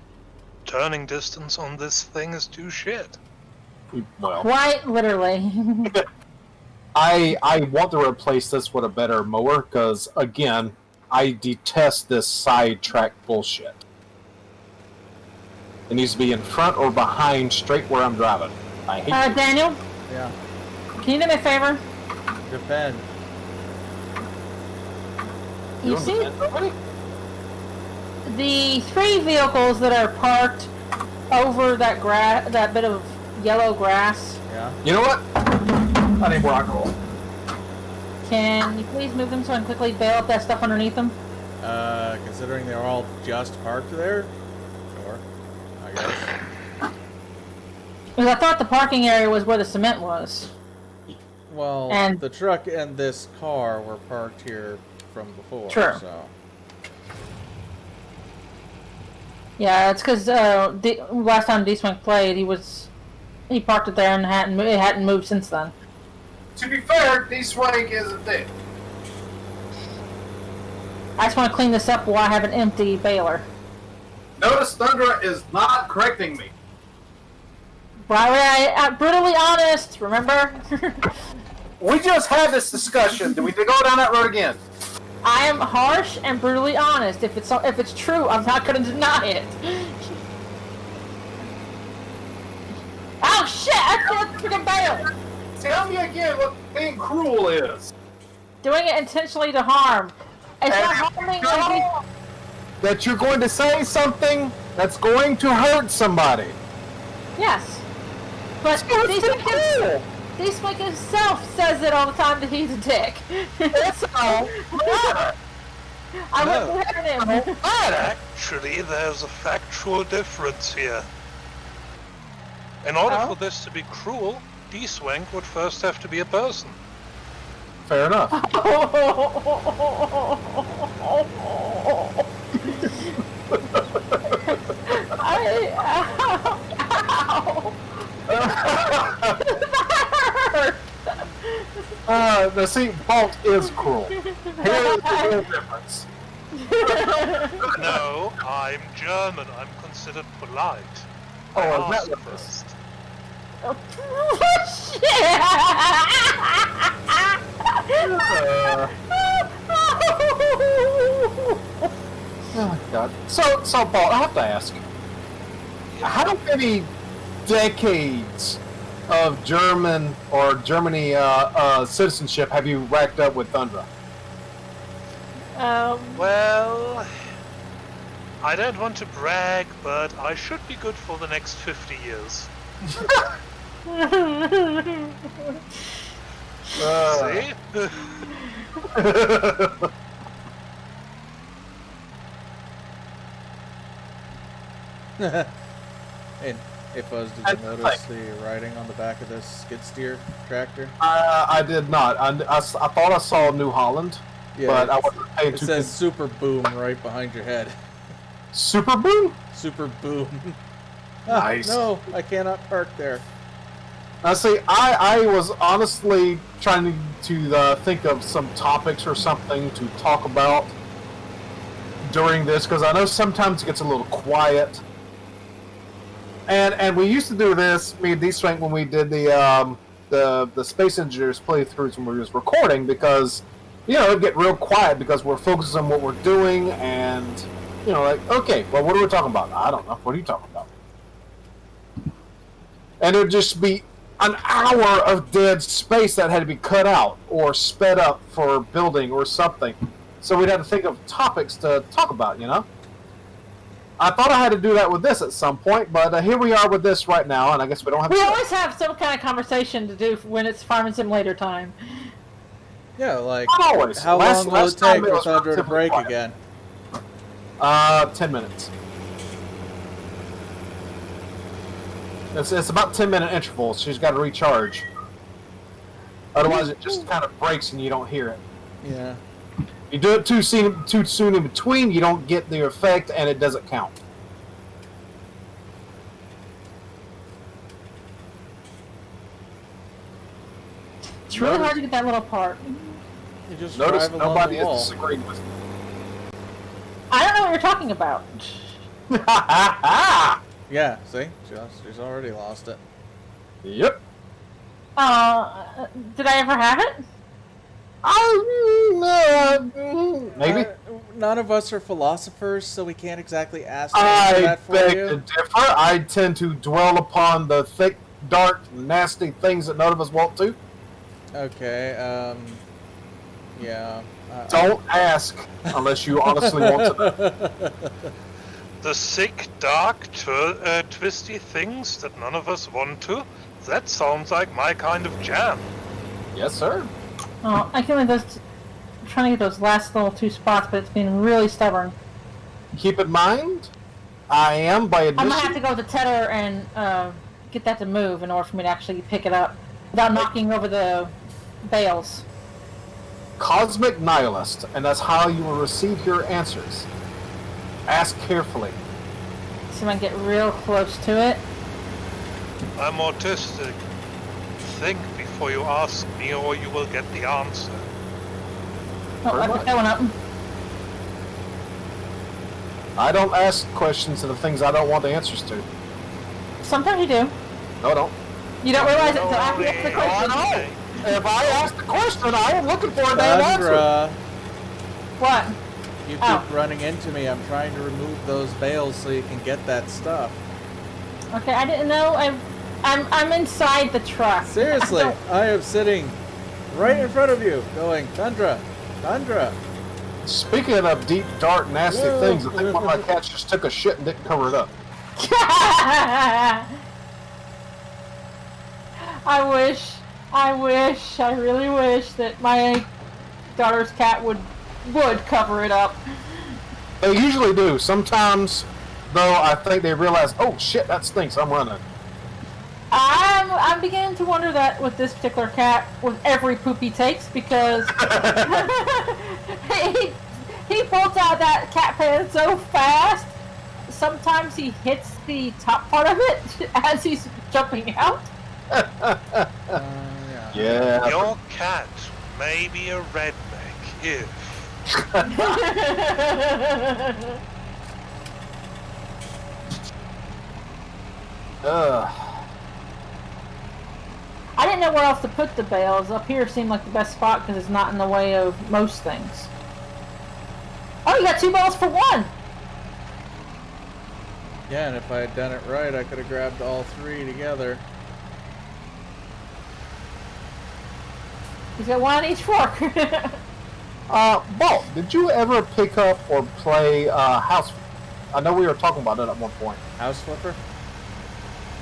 turning distance on this thing is too shit. Well, Quite literally. I want to replace this with a better mower because, again, I detest this sidetrack bullshit. It needs to be in front or behind, straight where I'm driving. I hate it. Daniel, Yeah. can you do me a favor? Depend. You Doing see the bend already? the 3 vehicles that are parked over that bit of yellow grass? Yeah. You know what? That ain't where I go. Can you please move them so I can quickly bail up that stuff underneath them? Considering they're all just parked there, sure. I guess. Because I thought the parking area was where the cement was. Well, And- the truck and this car were parked here from before. True. So. Yeah, it's because last time D-Swing played, he parked it there and it hadn't moved since then. To be fair, D-Swing is a dick. I just want to clean this up while I have an empty baler. Notice Thundra is not correcting me. I'm brutally honest, remember? We just had this discussion. Do we go down that road again? I am harsh and brutally honest. If it's true, I'm not going to deny it. Oh shit! I feel freaking bail. Tell me again what being cruel is. Doing it intentionally to harm. It's not harming any. That you're going to say something that's going to hurt somebody. Yes, but D-Swing himself says it all the time that he's a dick. So, I wouldn't hurt him. Actually, there's a factual difference here. In order Oh? for this to be cruel, D-Swing would first have to be a person. Fair enough. The see, Bolt is cruel. Here's the real difference. No, I'm German. I'm considered polite. I Oh, is that ask what this is? first. Oh God. So, Bolt, I have to ask, how many decades of Germany citizenship have you racked up with Thundra? Well, I don't want to brag, but I should be good for the next 50 years. See? And if did I- you notice the writing on the back of this skid steer tractor? I did not. I thought I saw New Holland, but I wasn't paying It too says Super Boom right behind your head. Super Boom? Super Boom. Nice. No, I cannot park there. Now, see, I was honestly trying to think of some topics or something to talk about during this, because I know sometimes it gets a little quiet. And we used to do this, me and D-Swank, when we did the Space Engineers playthroughs when we was recording, because, you know, it'd get real quiet because we're focused on what we're doing, and, you know, like, okay, well, what are we talking about? I don't know. What are you talking about? And it'd just be an hour of dead space that had to be cut out or sped up for building or something. So we'd have to think of topics to talk about, you know? I thought I had to do that with this at some point, but here we are with this right now, and I guess we don't have We to. always have some kind of conversation to do when it's Farming Simulator time. Yeah, like, Not always. how Last- long will it last time take it for was Thunder to relatively break quiet. again? 10 minutes. It's about 10-minute intervals. She's got to recharge. Otherwise, it just kind of breaks and you don't hear it. Yeah. You do it too soon in between, you don't get the effect, and it doesn't count. It's really hard to get that little part. You just Notice drive along nobody the wall. is disagreeing with me. I don't know what you're talking about. Yeah, see? She's already lost it. Yep. Did I ever have it? Maybe. None of us are philosophers, so we can't exactly ask answer I that for beg to you. differ. I tend to dwell upon the thick, dark, nasty things that none of us want to. Okay, yeah. Don't ask unless you honestly want to know. The sick, dark, twisty things that none of us want to? That sounds like my kind of jam. Yes, sir. Oh, I can only those. I'm trying to get those last little 2 spots, but it's been really stubborn. Keep in mind, I am by I'm gonna have admission. to go with the tether and get that to move in order for me to actually pick it up without knocking over the bales. Cosmic nihilist, and that's how you will receive your answers. Ask carefully. So I can get real close to it. I'm autistic. Think before you ask me, or you will get the answer. Oh, I picked that one up. I don't ask questions to the things I don't want the answers to. Sometimes you do. No, I don't. You don't realize it until after you ask the Only question. one know. thing. If I ask the question, I am looking for a damn answer. Sandra, What? you keep Oh. running into me. I'm trying to remove those bales so you can get that stuff. Okay, I didn't know. I'm inside the truck. Seriously, I am sitting right in front of you, going, Tundra, Tundra. Speaking of deep, dark, nasty Whoa. things, I think one of my cats just took a shit and didn't cover it up. I really wish that my daughter's cat would cover it up. They usually do. Sometimes, though, I think they realize, oh shit, that stinks. I'm running. I'm beginning to wonder that with this particular cat, with every poop he takes, because he pulls out that cat pan so fast. Sometimes he hits the top part of it as he's jumping out. Yeah. Yeah. Your cat may be a redneck if... I didn't know where else to put the bales. Up here seemed like the best spot because it's not in the way of most things. Oh, you got 2 bales for 1! Yeah, and if I had done it right, I could have grabbed all 3 together. He's got 1 on each fork. Bolt, did you ever pick up or play House? I know we were talking about it at one point. House flipper?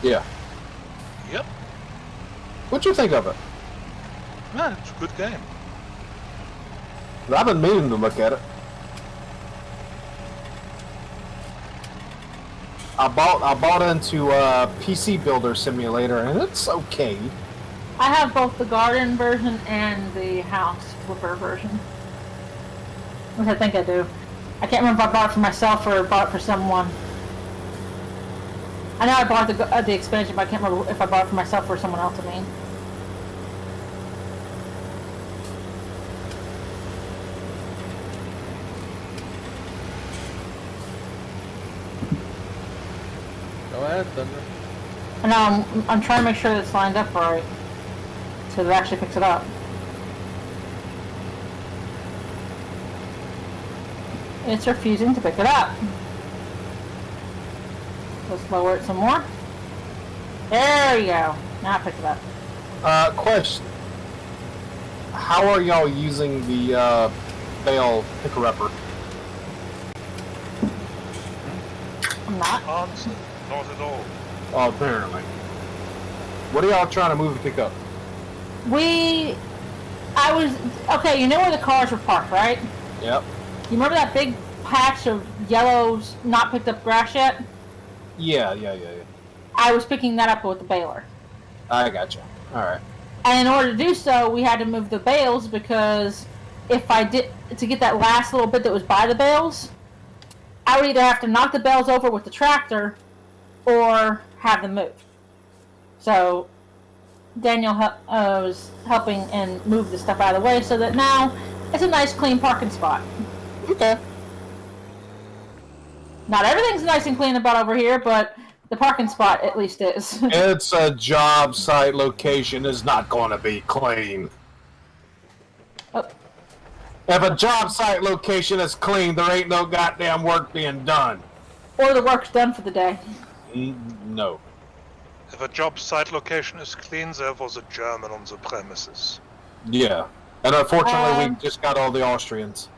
Yeah. Yep. What'd you think of it? Yeah, it's a good game. I've been meaning to look at it. I bought into PC Builder Simulator, and it's okay. I have both the garden version and the house flipper version. Which I think I do. I can't remember if I bought it for myself or bought it for someone. I know I bought the expansion, but I can't remember if I bought it for myself or someone else, I mean. Go ahead, Thunder. And I'm trying to make sure that it's lined up right. So that it actually picks it up. It's refusing to pick it up. Let's lower it some more. There you go. Now it picked it up. Question. How are y'all using the bale picker-upper? I'm not. Answer, not at all. Oh, apparently. What are y'all trying to move and pick up? Okay, you know where the cars were parked, right? Yep. You remember that big patch of yellows not picked up grass yet? Yeah. I was picking that up with the baler. I gotcha. Alright. And in order to do so, we had to move the bales because if I did, to get that last little bit that was by the bales, I would either have to knock the bales over with the tractor or have them moved. So Daniel was helping and move the stuff out of the way so that now it's a nice clean parking spot. Okay. Not everything's nice and clean about over here, but the parking spot at least is. It's a job site location. It's not going to be clean. Oh, If a job site location is clean, there ain't no goddamn work being done. or the work's done for the day. No. If a job site location is clean, there was a German on the premises. Yeah. And unfortunately, we just got all the Austrians.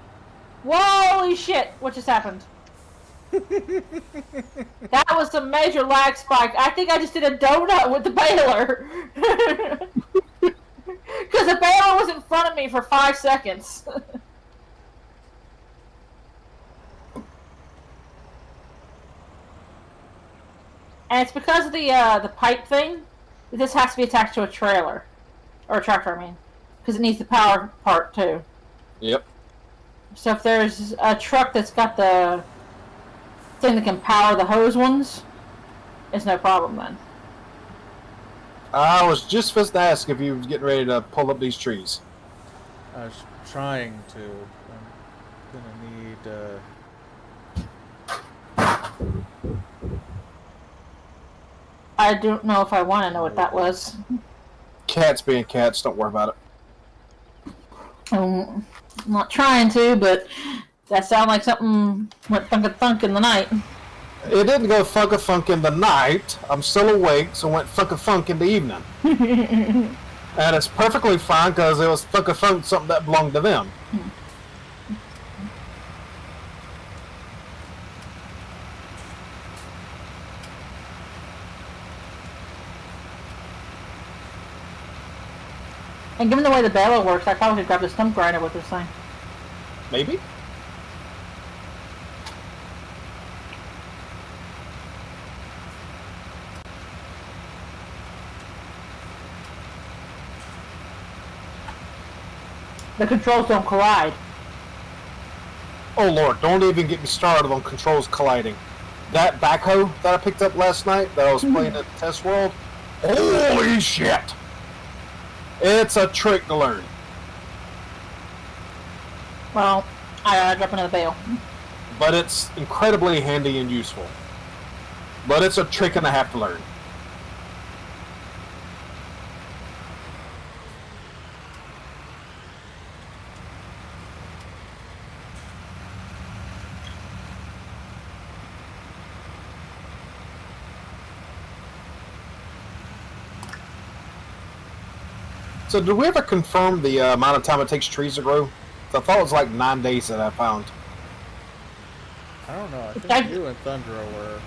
Holy shit! What just happened? That was a major lag spike. I think I just did a donut with the baler. Because the baler was in front of me for 5 seconds. And it's because of the pipe thing. This has to be attached to a trailer. Or a tractor, I mean. Because it needs the power part, too. Yep. So if there's a truck that's got the thing that can power the hose ones, it's no problem then. I was just supposed to ask if you was getting ready to pull up these trees. I was trying to. I'm gonna need. I don't know if I want to know what that was. Cats being cats, don't worry about it. I'm not trying to, but that sounded like something went thunk in the night. It didn't go funk in the night. I'm still awake, so it went funk in the evening. And it's perfectly fine because it was funk something that belonged to them. And given the way the baler works, I probably could grab the stump grinder with this thing. Maybe? The controls don't collide. Oh lord, don't even get me started on controls colliding. That backhoe that I picked up last night that I was playing at Test World, holy shit! It's a trick to learn. Well, I drop another bale. But it's incredibly handy and useful. But it's a trick and a half to learn. So did we ever confirm the amount of time it takes trees to grow? I thought it was like 9 days that I found. I don't know. I think Okay. you and Thundra were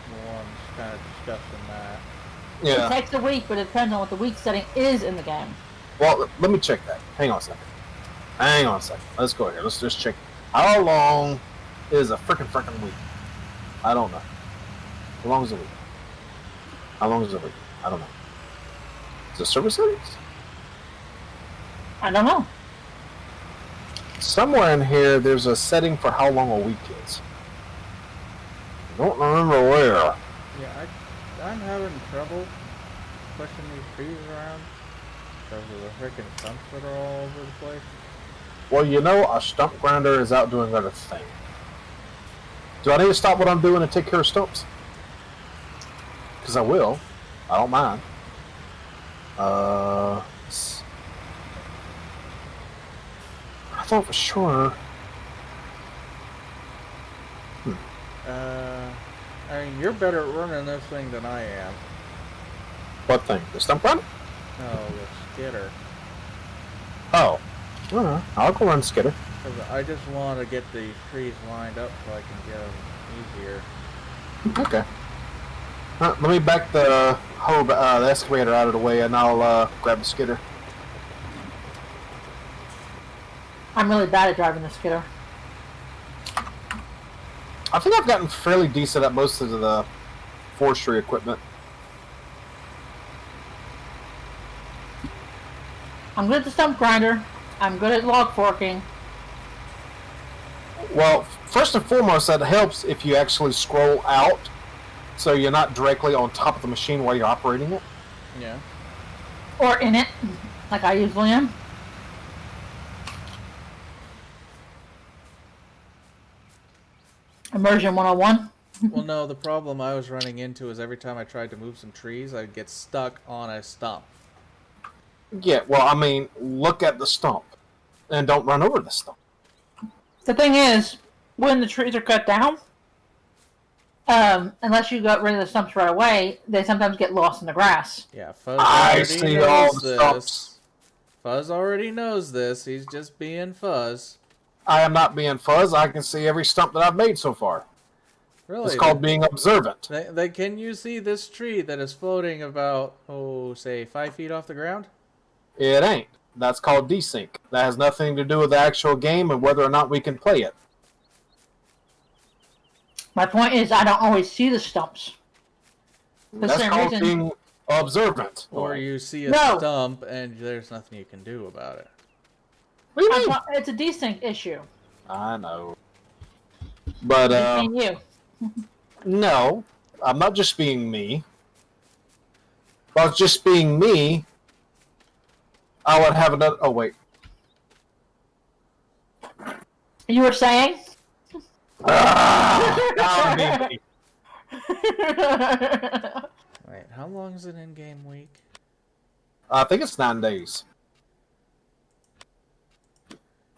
the ones kind of discussing that. It Yeah. takes a week, but it depends on what the week setting is in the game. Well, let me check that. Hang on a second. Let's go here. Let's just check. How long is a freaking week? I don't know. How long is a week? I don't know. Is it server settings? I don't know. Somewhere in here, there's a setting for how long a week is. I don't remember where. Yeah, I'm having trouble pushing these trees around because of the freaking stumps that are all over the place. Well, you know, a stump grinder is out doing other thing. Do I need to stop what I'm doing and take care of stumps? Because I will. I don't mind. I thought for sure. I mean, you're better at running this thing than I am. What thing? The stump grinder? No, the skidder. Oh. Alright. I'll go run skidder. Because I just want to get these trees lined up so I can get them easier. Okay. Let me back the the excavator out of the way, and I'll grab the skidder. I'm really bad at driving the skidder. I think I've gotten fairly decent at most of the forestry equipment. I'm good at the stump grinder. I'm good at log forking. Well, first and foremost, that helps if you actually scroll out, so you're not directly on top of the machine while you're operating it. Yeah. Or in it, like I usually am. Immersion 101. Well, no, the problem I was running into is every time I tried to move some trees, I'd get stuck on a stump. Yeah, well, I mean, look at the stump, and don't run over the stump. The thing is, when the trees are cut down, unless you got rid of the stumps right away, they sometimes get lost in the grass. Yeah, Fuzz I already see knows all the this. stumps. Fuzz already knows this. He's just being Fuzz. I am not being Fuzz. I can see every stump that I've made so far. Really? It's called being observant. Can you see this tree that is floating about, say 5 feet off the ground? It ain't. That's called desync. That has nothing to do with the actual game and whether or not we can play it. My point is, I don't always see the stumps. For the That's same called reason. being observant. Or you see a No. stump and there's nothing you can do about it. What do you mean? It's a desync issue. I know. But, Between you. no. I'm not just being me. If I was just being me, I would have another... Oh, wait. You were saying? Now I'm being me. Wait, how long is an in-game week? I think it's 9 days.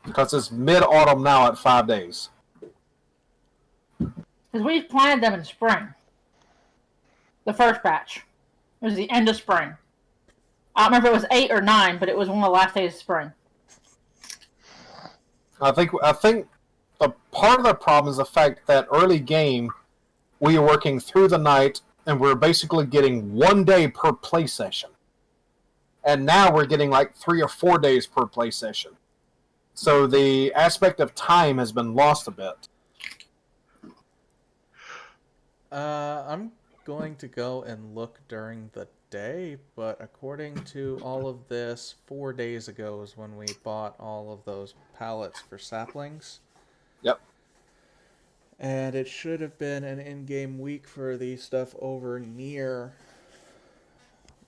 Because it's mid-autumn now at 5 days. Because we planted them in spring. The first batch. It was the end of spring. I don't remember if it was 8 or 9, but it was one of the last days of spring. I think the part of the problem is the fact that early game, we were working through the night, and we were basically getting 1 day per play session. And now we're getting like 3 or 4 days per play session. So the aspect of time has been lost a bit. I'm going to go and look during the day, but according to all of this, 4 days ago is when we bought all of those pallets for saplings. Yep. And it should have been an in-game week for the stuff over near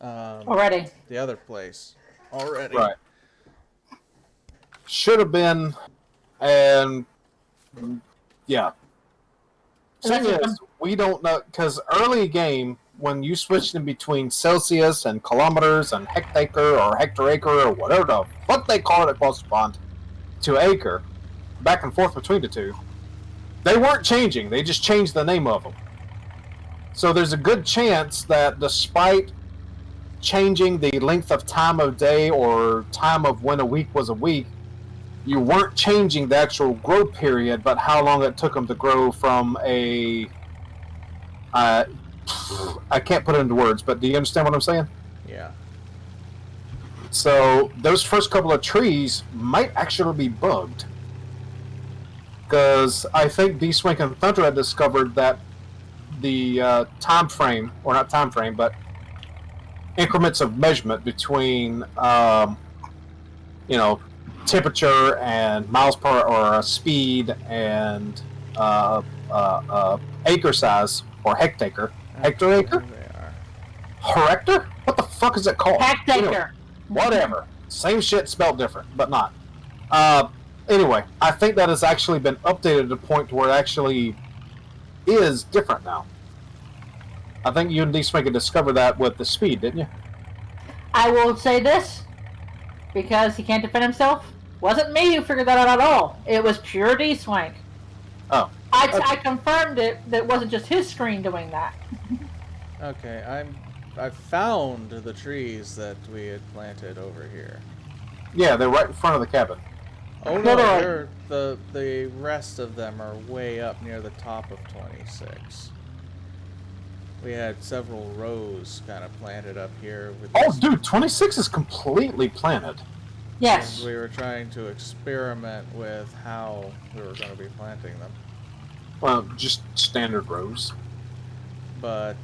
Already. the other place. Already. Right. Should have been, and yeah. Thing is, we don't know, because early game, when you switched in between Celsius and kilometers and hectacre or hectare-acre or whatever the fuck they call it across the pond, to acre, back and forth between the two, they weren't changing. They just changed the name of them. So there's a good chance that despite changing the length of time of day or time of when a week was a week, you weren't changing the actual growth period, but how long it took them to grow from a I can't put it into words, but do you understand what I'm saying? Yeah. So those first couple of trees might actually be bugged. Because I think D-Swink and Thunder had discovered that the time frame, or not time frame, but increments of measurement between, temperature and miles per or speed and acre size or hectare. Hectare? There they are. Hectare? What the fuck is it called? Hectare. Whatever. Same shit spelled different, but not. Anyway, I think that has actually been updated to the point where it actually is different now. I think you and D-Swink discovered that with the speed, didn't you? I will say this, because he can't defend himself. Wasn't me who figured that out at all. It was pure D-Swank. Oh. I confirmed it. That wasn't just his screen doing that. Okay, I found the trees that we had planted over here. Yeah, they're right in front of the cabin. Oh no, the rest of them are way up near the top of 26. We had several rows kind of planted up here. With Oh, this, dude, 26 is completely planted. Yes. and we were trying to experiment with how we were going to be planting them. Well, just standard rows. But,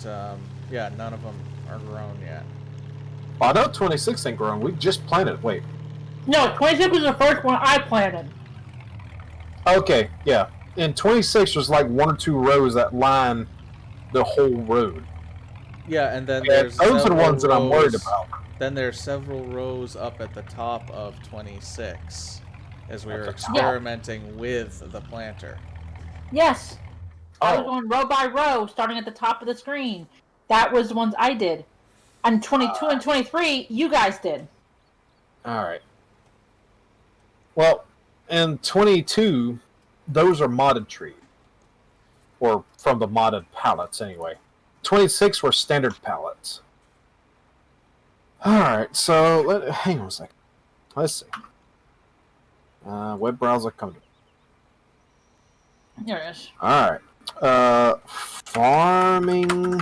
yeah, none of them are grown yet. Well, I know 26 ain't grown. We just planted. Wait. No, 26 was the first one I planted. Okay, yeah. And 26 was like one or two rows that line the whole road. Yeah, and then Yeah, there's those are the several ones that I'm worried rows- about. Then there's several rows up at the top of 26 as we were At the top? experimenting with the planter. Yes. I was Oh, going row by row, starting at the top of the screen. That was the ones I did. And 22 and 23, you guys did. alright. Well, in 22, those are modded trees. Or from the modded pallets, anyway. 26 were standard pallets. Alright, so, hang on a second. Let's see. Web browser, come to. Here it is. Alright. Farming.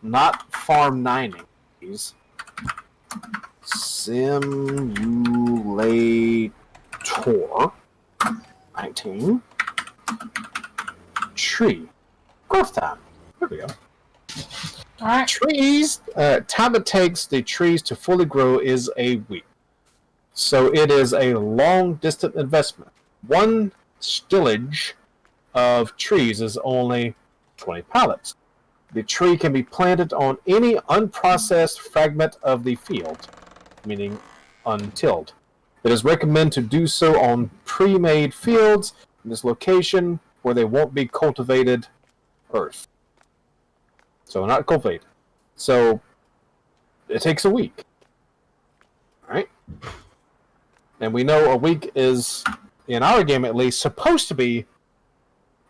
Not farm 90s. Simulator 19. Tree. Growth time. There we go. Alright. Trees, time it takes the trees to fully grow is a week. So it is a long distant investment. One stillage of trees is only 20 pallets. The tree can be planted on any unprocessed fragment of the field, meaning untilled. It is recommended to do so on pre-made fields in this location where they won't be cultivated earth. So not cultivated. So it takes a week. Alright? And we know a week is, in our game at least, supposed to be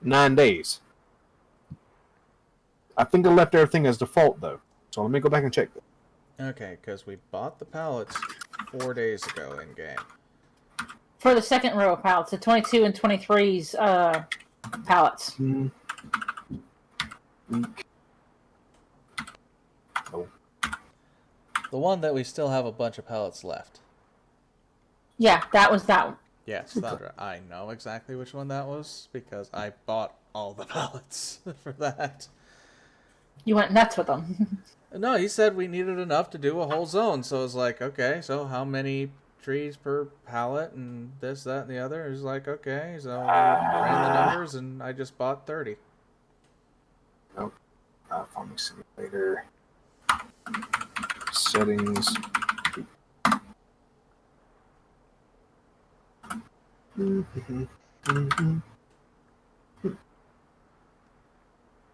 9 days. I think I left everything as default though. So let me go back and check. Okay, because we bought the pallets 4 days ago in game. For the second row of pallets, the 22 and 23's pallets. Week. The one that we still have a bunch of pallets left. Yeah, that was that one. Yes, Thunder. I know exactly which one that was because I bought all the pallets for that. You went nuts with them. No, he said we needed enough to do a whole zone, so I was like, okay, so how many trees per pallet and this, that, and the other? He's like, okay, so we ran the numbers and I just bought 30. Farming simulator. Settings.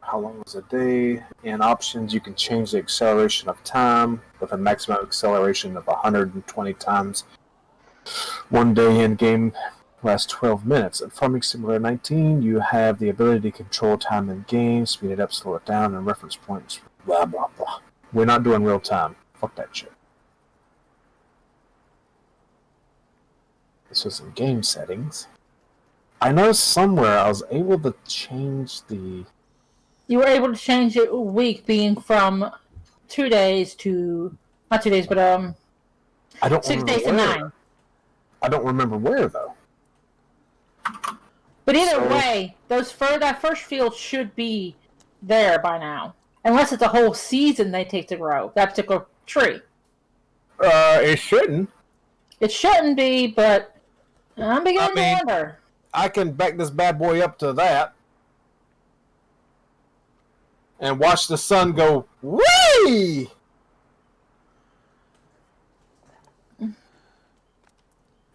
How long is a day? In options, you can change the acceleration of time with a maximum acceleration of 120 times. 1 day in game lasts 12 minutes. In Farming Simulator 19, you have the ability to control time in game, speed it up, slow it down, and reference points. Blah, blah, blah. We're not doing real time. Fuck that shit. This was in game settings. I know somewhere I was able to change the... You were able to change it a week, being from 2 days to not 2 days, but I don't 6 remember days to where. 9. I don't remember where though. But either So- way, that first field should be there by now, unless it's a whole season they take to grow that particular tree. It shouldn't. It shouldn't be, but I'm beginning I mean- to wonder. I can back this bad boy up to that. And watch the sun go, whee!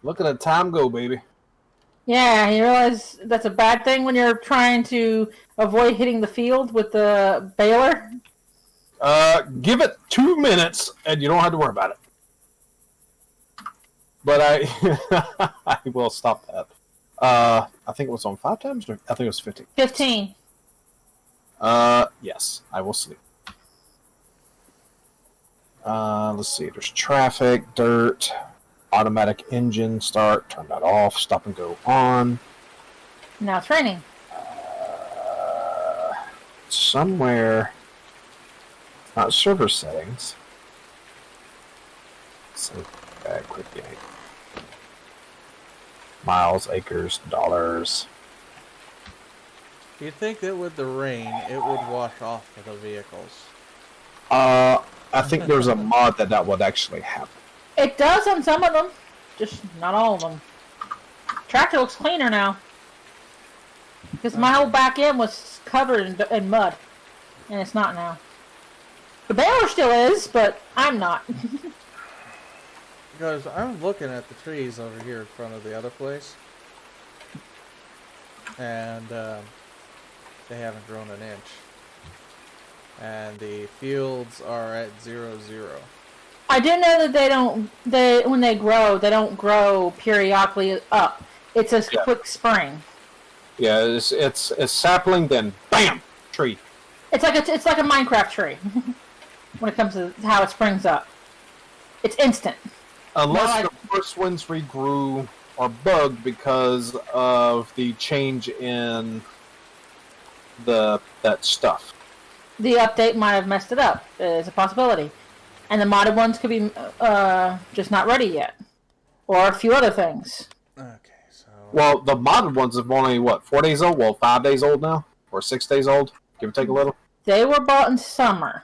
Look at the time go, baby. Yeah, you realize that's a bad thing when you're trying to avoid hitting the field with the baler? Give it 2 minutes, and you don't have to worry about it. But I will stop that. I think it was on 5 times, or I think it was 15. 15. Yes, I will sleep. Let's see. There's traffic, dirt, automatic engine start. Turn that off. Stop and go on. Now it's raining. Somewhere. Not server settings. So, quick game. Miles, acres, dollars. You'd think that with the rain, it would wash off of the vehicles. I think there's a mod that would actually happen. It does on some of them, just not all of them. Tractor looks cleaner now. Because my whole back end was covered in mud. And it's not now. The baler still is, but I'm not. Because I'm looking at the trees over here in front of the other place. And they haven't grown an inch. And the fields are at 0, 0. I do know that when they don't grow periodically up. It's a Yeah. quick spring. Yeah, it's sapling, then BAM! Tree. It's like a Minecraft tree when it comes to how it springs up. It's instant. Unless No, the first ones regrew or bugged because of the change in that stuff. The update might have messed it up. It's a possibility. And the modded ones could be just not ready yet. Or a few other things. Okay, so... Well, the modded ones have only, 4 days old? Well, 5 days old now? Or 6 days old? Give or take a little? They were bought in summer.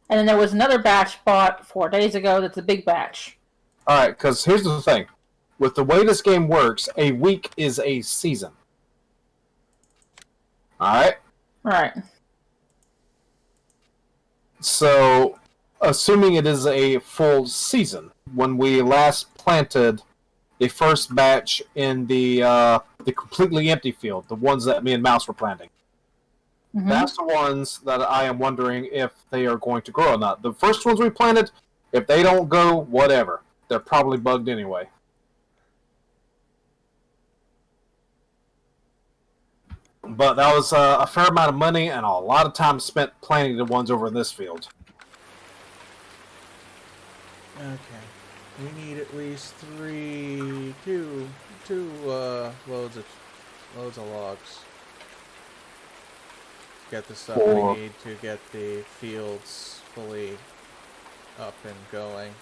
And then there was another batch bought 4 days ago that's a big batch. Alright, because here's the thing. With the way this game works, a week is a season. Alright? Right. So, assuming it is a full season, when we last planted the first batch in the completely empty field, the ones that me and Mouse were planting, Mhm. that's the ones that I am wondering if they are going to grow or not. The first ones we planted, if they don't go, whatever. They're probably bugged anyway. But that was a fair amount of money and a lot of time spent planting the ones over in this field. Okay. We need at least two loads of logs. Get the stuff Four. we need to get the fields fully up and going.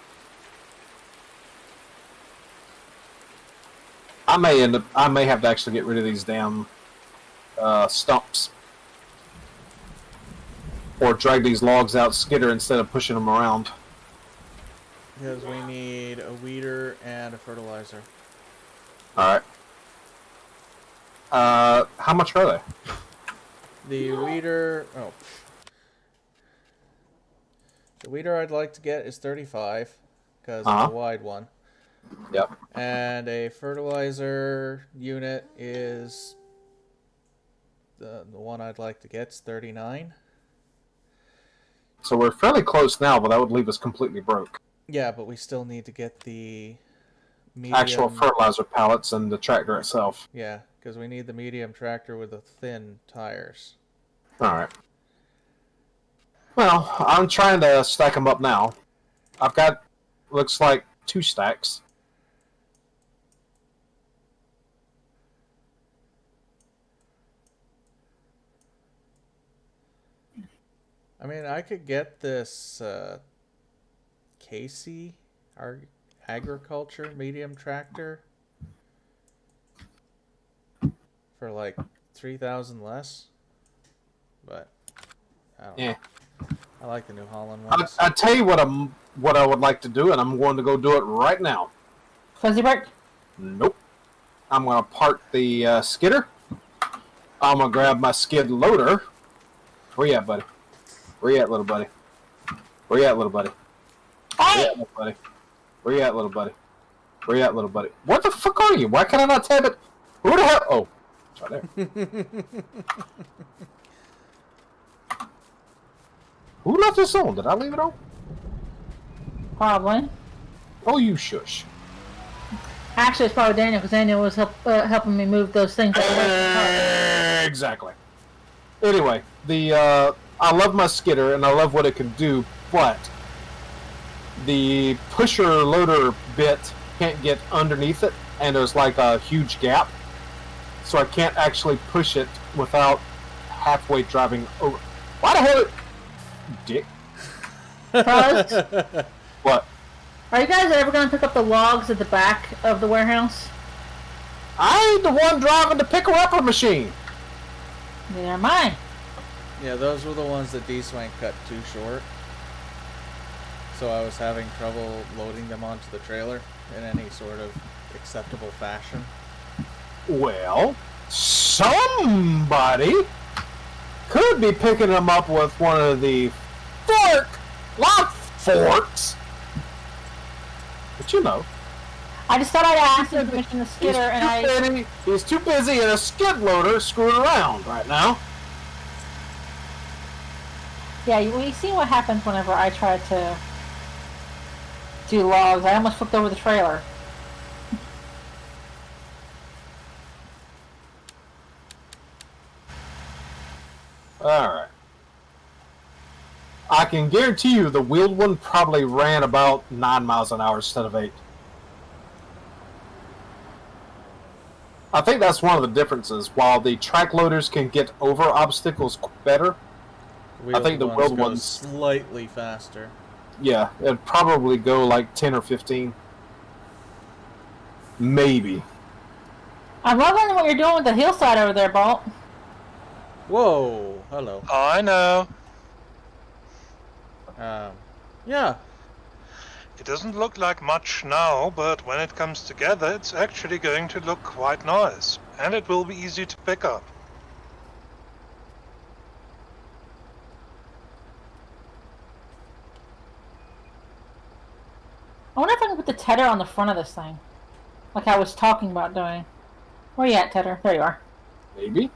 I may have to actually get rid of these damn stumps. Or drag these logs out skidder instead of pushing them around. Because we need a weeder and a fertilizer. Alright. How much are they? The weeder... Oh. The weeder I'd like to get is 35. Because it's a wide one. Yep. And a fertilizer unit is... The one I'd like to get is 39. So we're fairly close now, but that would leave us completely broke. Yeah, but we still need to get the medium... Actual fertilizer pallets and the tractor itself. Yeah, because we need the medium tractor with the thin tires. Alright. Well, I'm trying to stack them up now. I've got, looks like, 2 stacks. I mean, I could get this Casey agriculture medium tractor for like 3,000 less, but I don't know. I like the New Holland ones. I tell you what I would like to do, and I'm going to go do it right now. Fuzzy Park? Nope. I'm going to park the skidder. I'm going to grab my skid loader. Where you at, buddy? Where you at, little buddy? Where you at, little buddy? Where you Hey! at, little buddy? Where you at, little buddy? Where you at, little buddy? What the fuck are you? Why can I not tab it? Who the hell? Oh, it's right there. Who left this on? Did I leave it on? Probably. Oh, you shush. Actually, it's probably Daniel, because Daniel was helping me move those things out of the way. Exactly. Anyway, I love my skidder and I love what it can do, but the pusher loader bit can't get underneath it, and there's like a huge gap, so I can't actually push it without halfway driving over. Why the hell, dick? Fuzz, What? are you guys ever going to pick up the logs at the back of the warehouse? I ain't the one driving the picker-upper machine. Neither am I. Yeah, those were the ones that D-Swank cut too short. So I was having trouble loading them onto the trailer in any sort of acceptable fashion. Well, somebody could be picking them up with one of the lock forks. But you know, I just thought I'd ask him to mention the skidder, and he's too busy in a skid loader screwing around right now. Yeah, you see what happens whenever I try to do logs. I almost flipped over the trailer. Alright. I can guarantee you the wheeled one probably ran about 9 miles an hour instead of 8. I think that's one of the differences. While the track loaders can get over obstacles better, I think the wheeled go ones slightly faster. yeah, it'd probably go like 10 or 15. Maybe. I'm loving what you're doing with the hillside over there, Bolt. Whoa, hello. I know. Yeah. It doesn't look like much now, but when it comes together, it's actually going to look quite nice. And it will be easy to pick up. I wonder if I can put the tether on the front of this thing. Like I was talking about doing. Where you at, Tether? There you are. Maybe.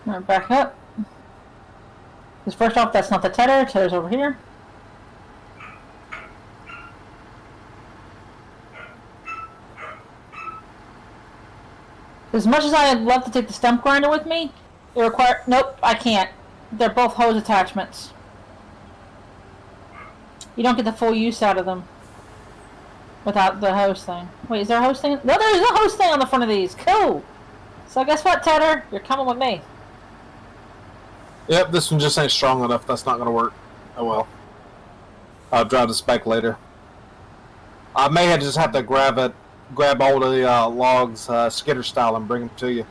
Alright, back up. Because first off, that's not the tether. Tether's over here. As much as I'd love to take the stump grinder with me, it requires... Nope, I can't. They're both hose attachments. You don't get the full use out of them without the hose thing. Wait, is there a hose thing? No, there is a hose thing on the front of these. Cool. So guess what, Tether? You're coming with me. Yep, this one just ain't strong enough. That's not going to work. Oh well. I'll drive this back later. I may just have to grab all the logs, skidder style, and bring them to you.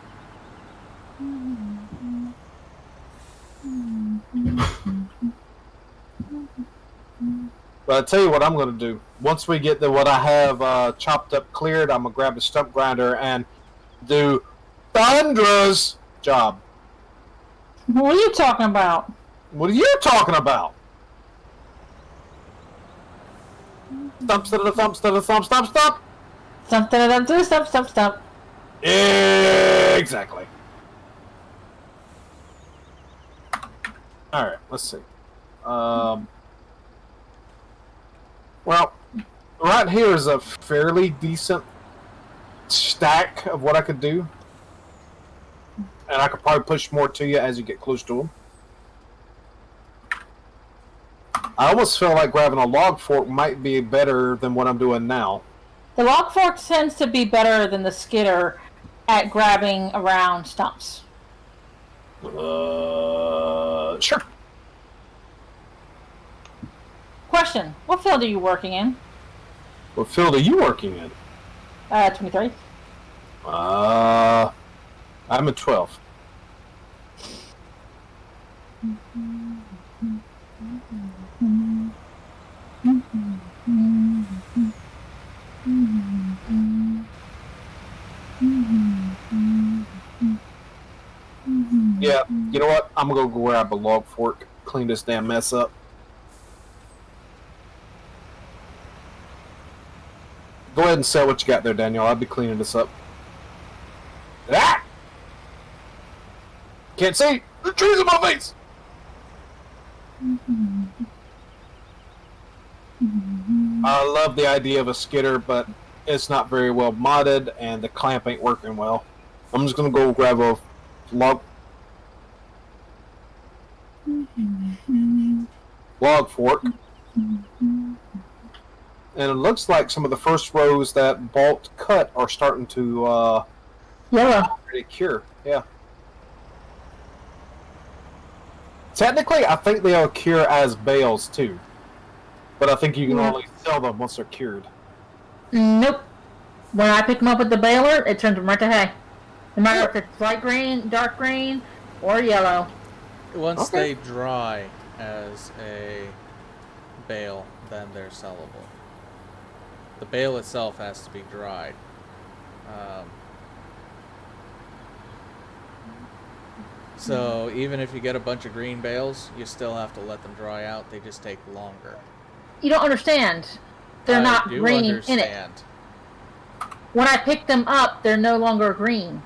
But I'll tell you what I'm going to do. Once we get what I have chopped up cleared, I'm going to grab the stump grinder and do Thundra's job. What are you talking about? What are you talking about? Stump, stump, stump, stump, stump, stump, stump. Stump, stump, stump, stump. Exactly. Alright, let's see. Well, right here is a fairly decent stack of what I could do. And I could probably push more to you as you get close to them. I almost feel like grabbing a log fork might be better than what I'm doing now. The log fork tends to be better than the skidder at grabbing around stumps. Sure. Question: what field are you working in? What field are you working in? 23. I'm at 12. Yeah, you know what? I'm gonna go grab a log fork, clean this damn mess up. Go ahead and say what you got there, Daniel. I'll be cleaning this up. Ah! Can't see! The trees in my face! I love the idea of a skidder, but it's not very well modded, and the clamp ain't working well. I'm just gonna go grab a log fork. And it looks like some of the first rows that Bolt cut are starting to Yellow. pretty cure. Yeah. Technically, I think they'll cure as bales too, but I think you can only sell them once they're cured. Nope. When I pick them up with the baler, it turns them right to hay. No matter if it's light green, dark green, or yellow. Once they dry as a bale, then they're sellable. The bale itself has to be dried. So even if you get a bunch of green bales, you still have to let them dry out. They just take longer. You don't understand. They're not green in it. When I pick them up, they're no longer green.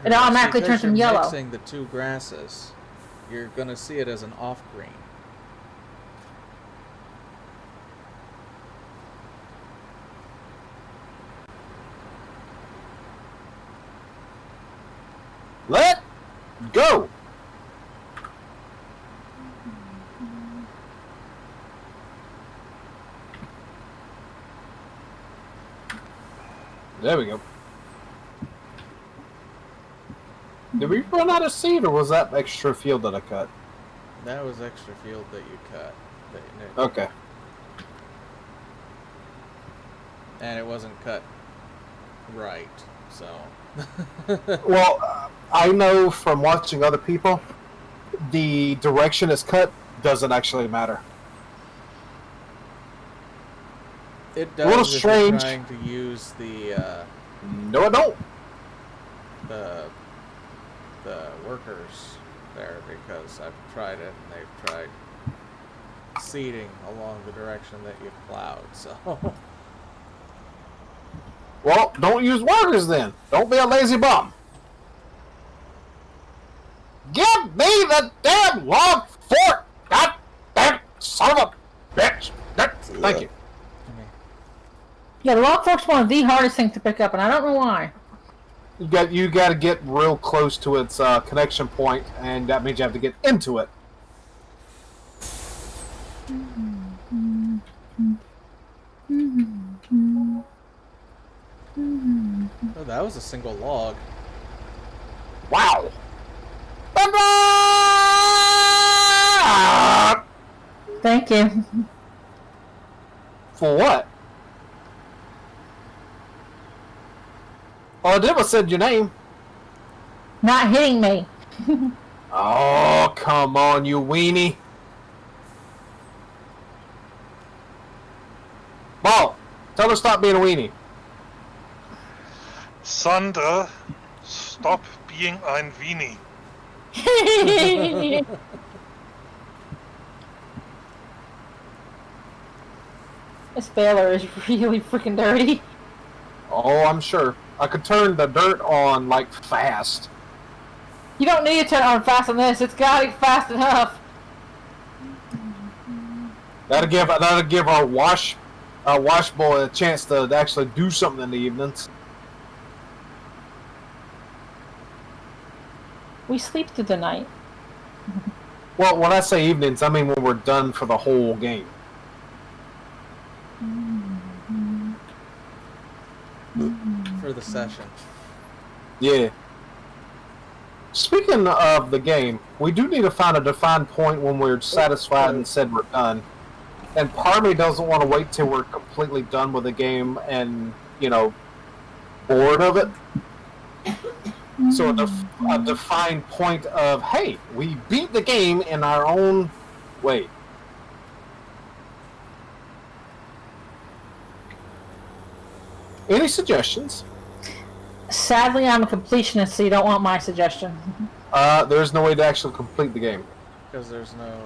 It automatically turns them yellow. Because you're mixing the two grasses, you're going to see it as an off green. Let go! There we go. Did we run out of seed, or was that extra field that I cut? That was extra field that you cut. Okay. And it wasn't cut right, so... Well, I know from watching other people, the direction it's cut doesn't actually matter. It A little does if strange. you're trying to use the No, I don't. the workers there, because I've tried it and they've tried seeding along the direction that you've plowed, so... Well, don't use workers then. Don't be a lazy bum. Give me the damn log fork! God damn son of a bitch! Thank you. Yeah, the log fork's one of the hardest things to pick up, and I don't know why. You got to get real close to its connection point, and that means you have to get into it. Oh, that was a single log. Wow! Thank you. For what? All I did was said your name. Not hitting me. Oh, come on, you weenie. Ball, tell her stop being a weenie. Sander, stop being ein Weenie. This baler is really freaking dirty. Oh, I'm sure. I could turn the dirt on, like, fast. You don't need to turn it on fast on this. It's got it fast enough. That'll give our wash boy a chance to actually do something in the evenings. We sleep through the night. Well, when I say evenings, I mean when we're done for the whole game. For the session. Yeah. Speaking of the game, we do need to find a defined point when we're satisfied and said we're done. And part of me doesn't want to wait till we're completely done with the game and, you know, bored of it. So a defined point of, hey, we beat the game in our own way. Any suggestions? Sadly, I'm a completionist, so you don't want my suggestion. There's no way to actually complete the game. Because there's no...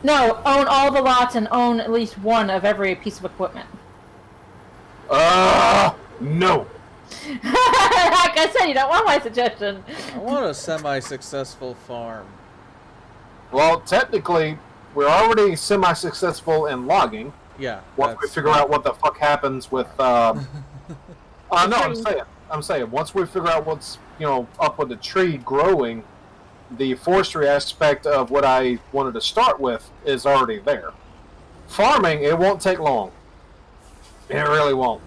No, own all the lots and own at least one of every piece of equipment. No. Like I said, you don't want my suggestion. I want a semi-successful farm. Well, technically, we're already semi-successful in logging. Yeah. Once we figure out what the fuck happens with, no, I'm saying, once we figure out what's, you know, up with the tree growing, the forestry aspect of what I wanted to start with is already there. Farming, it won't take long. It really won't.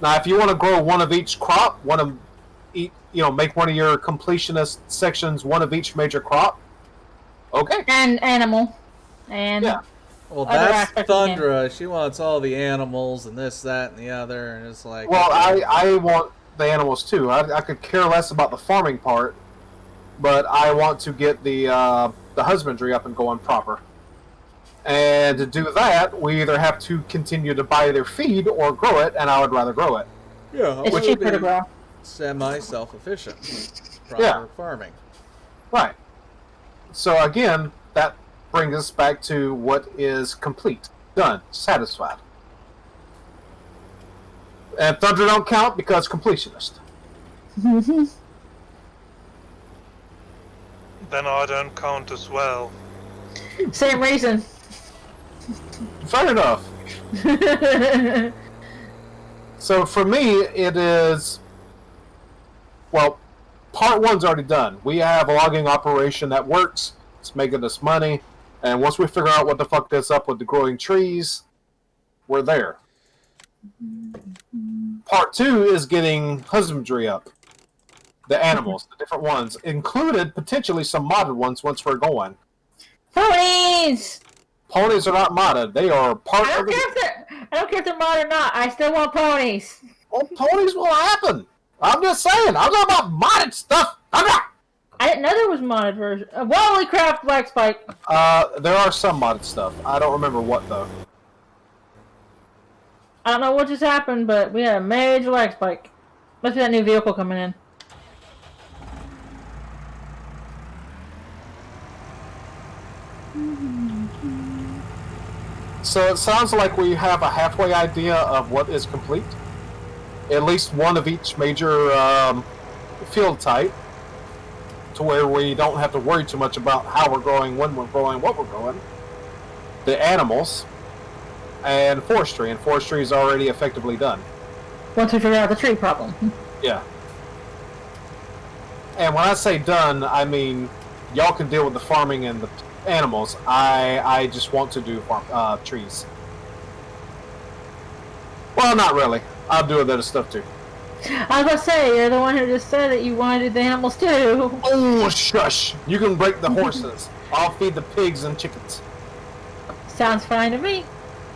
Now, if you want to grow one of each crop, make one of your completionist sections one of each major crop, okay. And animal. And Yeah. Well, other that's aspects of the game. Thundra. She wants all the animals and this, that, and the other, and it's like... Well, I want the animals too. I could care less about the farming part, but I want to get the husbandry up and going proper. And to do that, we either have to continue to buy their feed or grow it, and I would rather grow it. Yeah, it's which cheaper would to be grow. semi-self-efficient. Proper Yeah. farming. Right. So again, that brings us back to what is complete, done, satisfied. And Thunder don't count because completionist. Then I don't count as well. Same reason. Fair enough. So for me, it is, well, part one's already done. We have a logging operation that works. It's making us money. And once we figure out what the fuck is up with the growing trees, we're there. Part two is getting husbandry up. The animals, the different ones, included potentially some modded ones once we're going. Ponies! Ponies are not modded. They are part I of the... don't care if they're mod or not. I still want ponies. Well, ponies will happen. I'm just saying. I'm talking about modded stuff. I'm not... I didn't know there was modded version. Holy crap, Black Spike. There are some modded stuff. I don't remember what, though. I don't know what just happened, but we had a major lag spike. Must be that new vehicle coming in. So it sounds like we have a halfway idea of what is complete. At least one of each major field type, to where we don't have to worry too much about how we're growing, when we're growing, what we're growing. The animals, and forestry. And forestry is already effectively done. Once we figure out the tree problem. Yeah. And when I say done, I mean y'all can deal with the farming and the animals. I just want to do trees. Well, not really. I'll do a bit of stuff too. I was about to say, you're the one who just said that you wanted to do the animals too. Oh, shush! You can break the horses. I'll feed the pigs and chickens. Sounds fine to me.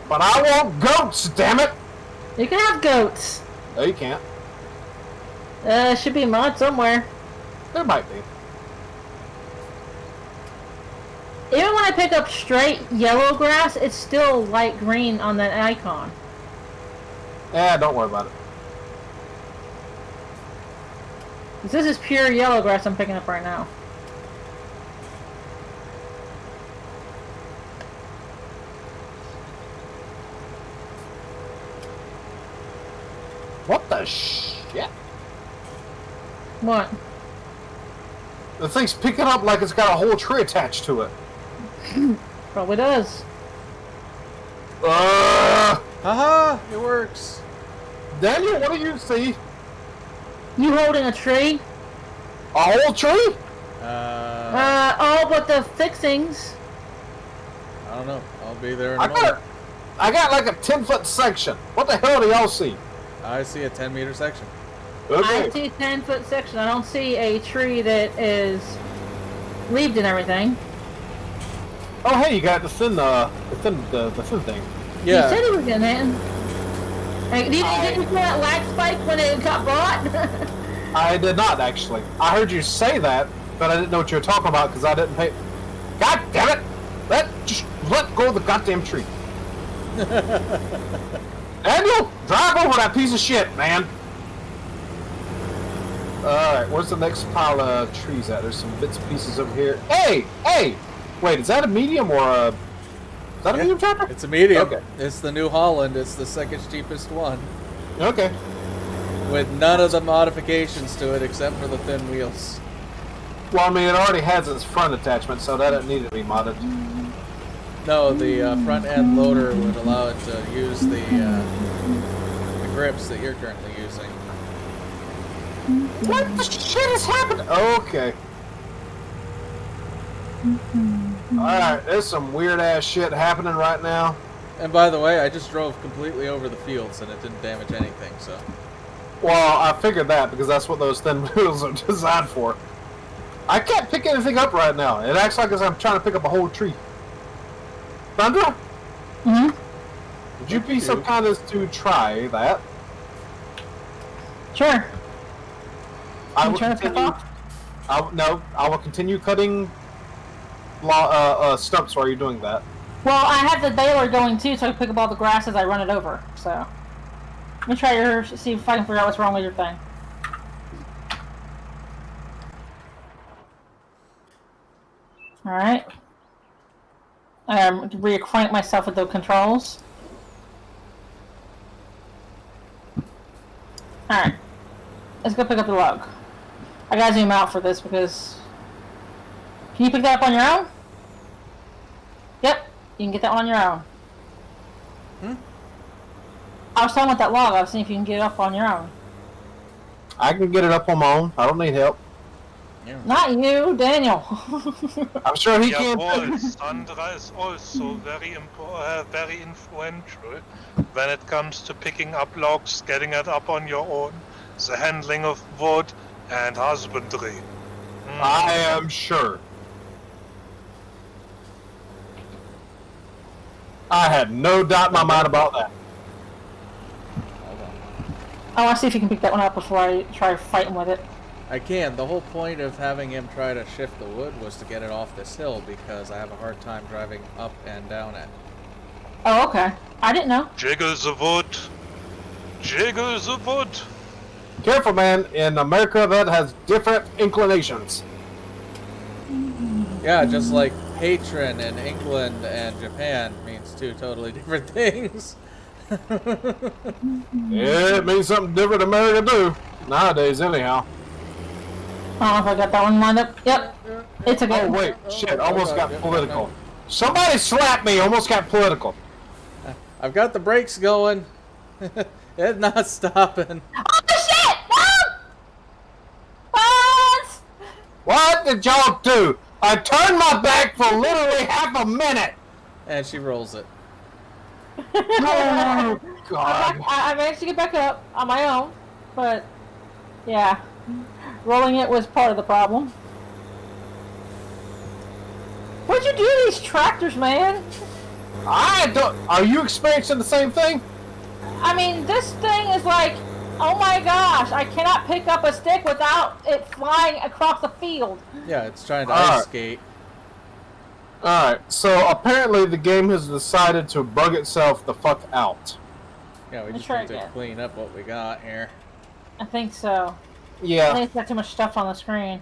But I want goats, damn it! You can have goats. No, you can't. Should be a mod somewhere. There might be. Even when I pick up straight yellow grass, it's still light green on that icon. Yeah, don't worry about it. 'Cause this is pure yellow grass I'm picking up right now. What the shit? What? The thing's picking up like it's got a whole tree attached to it. Probably does. Haha! It works! Daniel, what do you see? You holding a tree? A whole tree? All but the fixings. I don't know. I'll be there in a I moment. got like a 10-foot section. What the hell do y'all see? I see a 10-meter section. Okay. I see a 10-foot section. I don't see a tree that is leaved and everything. Oh, hey, you got the thin thing. You Yeah. said he was in it. Like, didn't you feel that lag spike when it got bought? I did not, actually. I heard you say that, but I didn't know what you were talking about because I didn't pay... God damn it! Just let go of the goddamn tree. Daniel, drive over that piece of shit, man. Alright, where's the next pile of trees at? There's some bits and pieces over here. Hey! Wait, is that a medium or a... Is that a medium tractor? It's a medium. Okay. It's the New Holland. It's the second cheapest one. Okay. With none of the modifications to it except for the thin wheels. Well, I mean, it already has its front attachment, so that doesn't need to be modded. No, the front end loader would allow it to use the grips that you're currently using. What the shit is happening? Okay. Alright, there's some weird ass shit happening right now. And by the way, I just drove completely over the fields and it didn't damage anything, so. Well, I figured that because that's what those thin wheels are designed for. I can't pick anything up right now. It acts like as I'm trying to pick up a whole tree. Sandra? Mm-hmm. Would you be so kind as to try that? Sure. I You will trying to pick continue. off? I will continue cutting stumps while you're doing that. Well, I have the baler going too, so I can pick up all the grass as I run it over. So, let me try your see if I can figure out what's wrong with your thing. All right. Reacquaint myself with the controls. All right. Let's go pick up the log. I gotta zoom out for this because. Can you pick that up on your own? Yep, you can get that one on your own. I was talking about that log. I was seeing if you can get it up on your own. I can get it up on my own. I don't need help. Yeah. Not you, Daniel. I'm sure he can. Jawohl, Sandra is also very influential when it comes to picking up logs, getting it up on your own, the handling of wood, and husbandry. I am sure. I had no doubt in my mind about that. I want to see if you can pick that one up before I try fighting with it. I can. The whole point of having him try to shift the wood was to get it off this hill because I have a hard time driving up and down it. Oh, okay. I didn't know. Jiggle the wood. Jiggle the wood. Careful, man. In America, that has different inclinations. Yeah, just like patron in England and Japan means two totally different things. Yeah, it means something different in America, too. Nowadays, anyhow. I don't know if I got that one lined up. Yep. It's a good. Oh, wait. Shit, almost got political. Somebody slapped me, almost got political. I've got the brakes going. It's not stopping. Oh, shit! No! What? What did y'all do? I turned my back for literally half a minute. And she rolls it. Oh, God. I managed to get back up on my own, but yeah, rolling it was part of the problem. What'd you do to these tractors, man? I don't. Are you experiencing the same thing? I mean, this thing is like, oh my gosh, I cannot pick up a stick without it flying across the field. Yeah, it's trying to Alright. ice skate. Alright, so apparently the game has decided to bug itself the fuck out. Yeah, we Let's just try need to again. clean up what we got here. I think so. I Yeah, think it's got too much stuff on the screen.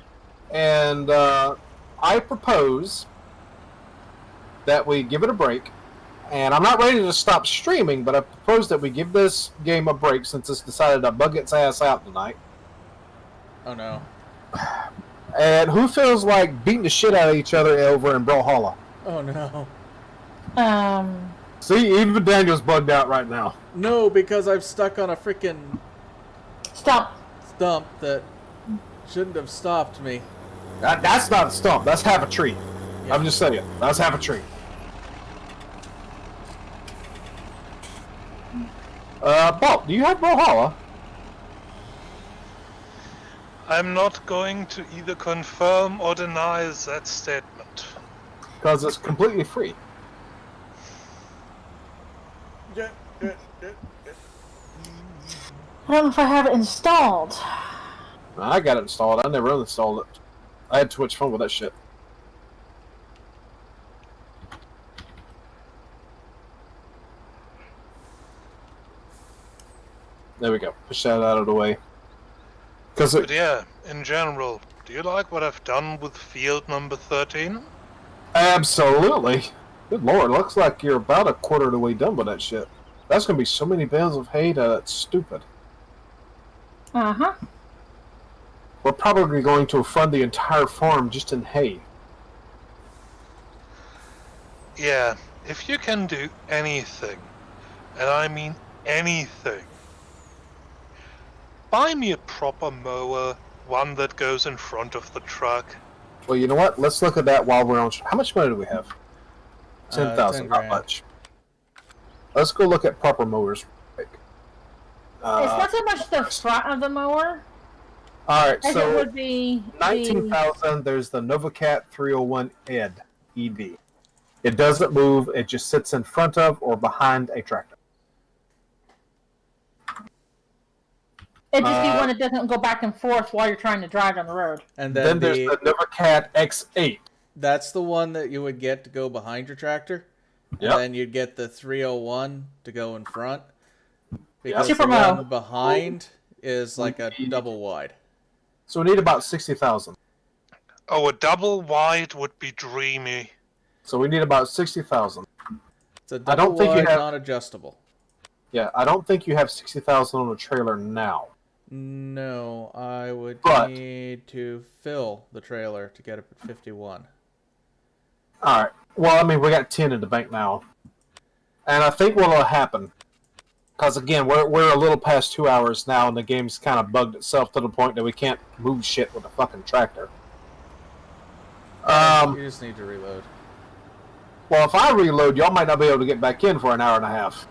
and I propose that we give it a break. And I'm not ready to stop streaming, but I propose that we give this game a break since it's decided to bug its ass out tonight. Oh no. And who feels like beating the shit out of each other over in Brawlhalla? Oh no. See, even Daniel's bugged out right now. No, because I'm stuck on a freaking Stop. stump that shouldn't have stopped me. That's not a stump. That's half a tree. Yeah. I'm just saying. That's half a tree. Bolt, do you have Brawlhalla? I'm not going to either confirm or deny that statement. Because it's completely free. Yeah. I don't know if I have it installed. I got it installed. I never uninstalled it. I had too much fun with that shit. There we go. Push that out of the way. But yeah, in general, do you like what I've done with field number 13? Absolutely. Good lord, looks like you're about a quarter of the way done with that shit. That's gonna be so many bales of hay that it's stupid. Uh-huh. We're probably going to fund the entire farm just in hay. Yeah, if you can do anything, and I mean anything, buy me a proper mower, one that goes in front of the truck. Well, you know what? Let's look at that while we're on. How much money do we have? 10,000, 10 not grand. much. Let's go look at proper mowers. It's not so much the front of the mower Alright, as it so would be the... 19,000, there's the NovaCat 301 ED. It doesn't move, it just sits in front of or behind a tractor. It'd just be one that doesn't go back and forth while you're trying to drive down the road. And Then then there's the NovaCat X8. that's the one that you would get to go behind your tractor. Yep. And then you'd get the 301 to go in front. Because Super the Mo. one behind is like a double wide. So we need about 60,000. Oh, a double wide would be dreamy. So we need about 60,000. It's a I double don't think you wide, have- non-adjustable. Yeah, I don't think you have 60,000 on a trailer now. No, I would But- need to fill the trailer to get up at 51. Alright. Well, I mean, we got 10 in the bank now. And I think what'll happen, because again, we're a little past 2 hours now, and the game's kind of bugged itself to the point that we can't move shit with a fucking tractor. You just need to reload. Well, if I reload, y'all might not be able to get back in for an hour and a half.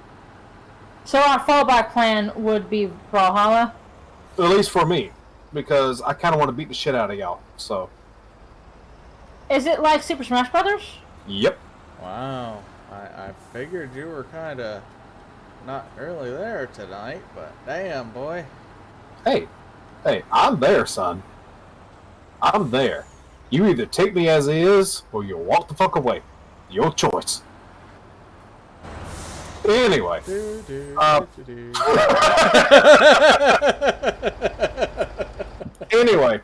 So our fallback plan would be Brawlhalla. At least for me. Because I kind of want to beat the shit out of y'all. So, Is it like Super Smash Brothers? yep. Wow, I figured you were kind of not early there tonight, but damn, boy. Hey, I'm there, son. I'm there. You either take me as is, or you walk the fuck away. Your choice. Anyway. Anyway,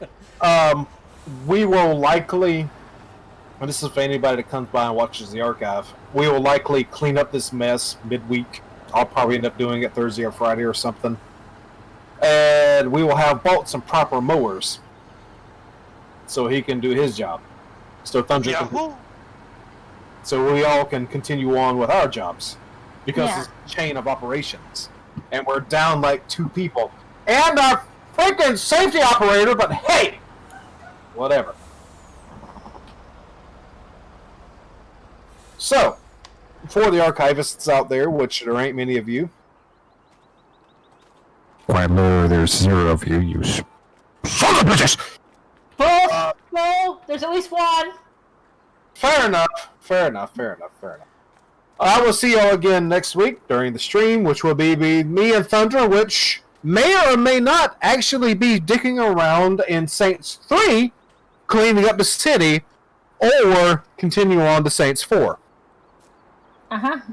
we will likely, and this is for anybody that comes by and watches the archive, we will likely clean up this mess midweek. I'll probably end up doing it Thursday or Friday or something. And we will have bought some proper mowers so he can do his job. So Thunder can, Yahoo! so we all can continue on with our jobs. Because Yeah. it's a chain of operations. And we're down like 2 people. And our freaking safety operator, but hey! Whatever. So, for the archivists out there, which there ain't many of you, Why, no, there's 0 of you, you son of bitches! Bull! No, there's at least one. fair enough. I will see y'all again next week during the stream, which will be me and Thunder, which may or may not actually be dicking around in Saints 3, cleaning up the city, or continue on to Saints 4.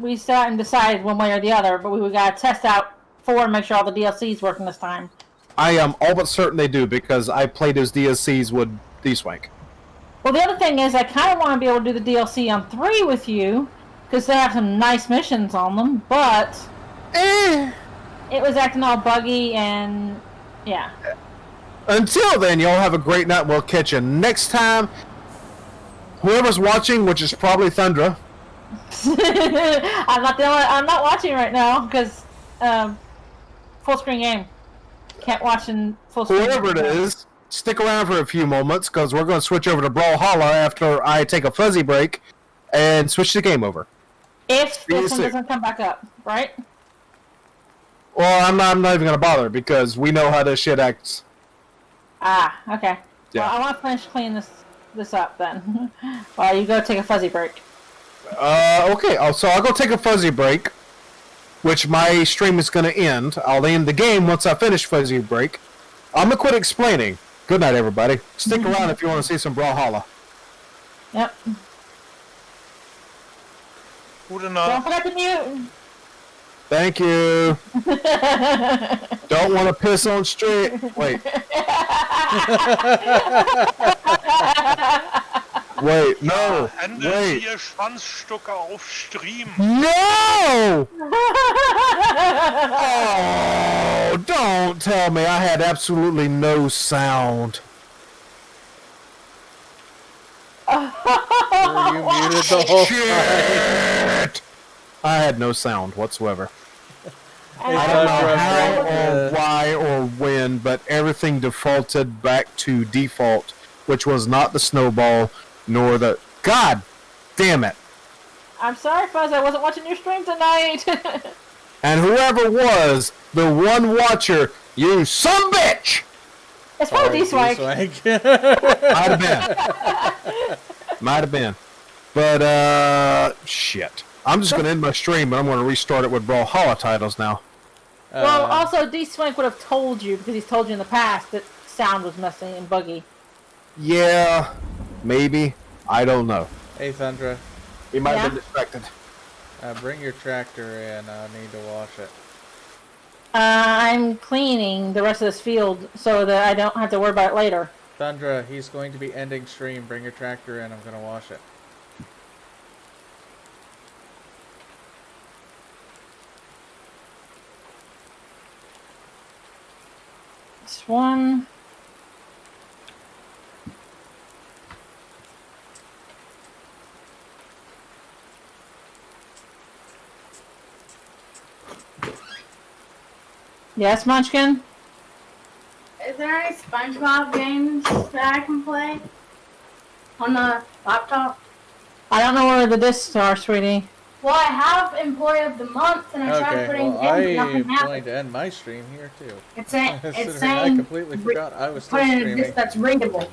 We still haven't decided one way or the other, but we gotta test out 4 and make sure all the DLC's working this time. I am all but certain they do, because I played those DLCs with D-Swank. Well, the other thing is I kind of want to be able to do the DLC on 3 with you, because they have some nice missions on them, but it was acting all buggy and yeah. Until then, y'all have a great night. We'll catch you next time. Whoever's watching, which is probably Thundra, I'm not watching right now because full screen game. Can't watch in full screen. whoever it is, stick around for a few moments, because we're going to switch over to Brawlhalla after I take a fuzzy break and switch the game over. If you this one soon. doesn't come back up, right? Well, I'm not even gonna bother because we know how this shit acts. Ah, okay. Yeah. Well, I want to finish cleaning this up then. While you go take a fuzzy break. Okay. So I'll go take a fuzzy break, which my stream is gonna end. I'll end the game once I finish fuzzy break. I'm gonna quit explaining. Good night, everybody. Stick around if you want to see some Brawlhalla. Yep. Good Don't enough. forget to mute. Thank you. Don't want to piss on street. Wait. Wait, no. Ende Wait. hier Schwanzstücke auf Stream. No! Oh, don't tell me I had absolutely no sound. Were you muted the whole time? Shit! I had no sound whatsoever. Hey, I don't know Sandra, how bring or the- why or when, but everything defaulted back to default, which was not the snowball nor the... God damn it! I'm sorry, Fuzz. I wasn't watching your stream tonight. And whoever was the one watcher, you son bitch! It's probably Sorry, D-Swank. D-Swank. Might have been. Might have been. But, shit. I'm just gonna end my stream, but I'm gonna restart it with Brawlhalla titles now. Well, also, D-Swank would have told you, because he's told you in the past, that sound was messy and buggy. Yeah, maybe. I don't know. Hey, Thundra, He might Yeah? have been distracted. bring your tractor in. I need to wash it. I'm cleaning the rest of this field so that I don't have to worry about it later. Thundra, he's going to be ending stream. Bring your tractor in. I'm going to wash it. This one. Yes, Munchkin? Is there any SpongeBob games that I can play on the laptop? I don't know where the discs are, sweetie. Well, I have Employee of the Month, and I tried Okay, putting well, it in, but I'm nothing going happened. to end my stream here, too. It's saying, Considering it's I saying completely forgot I was still put in a streaming. disc that's readable.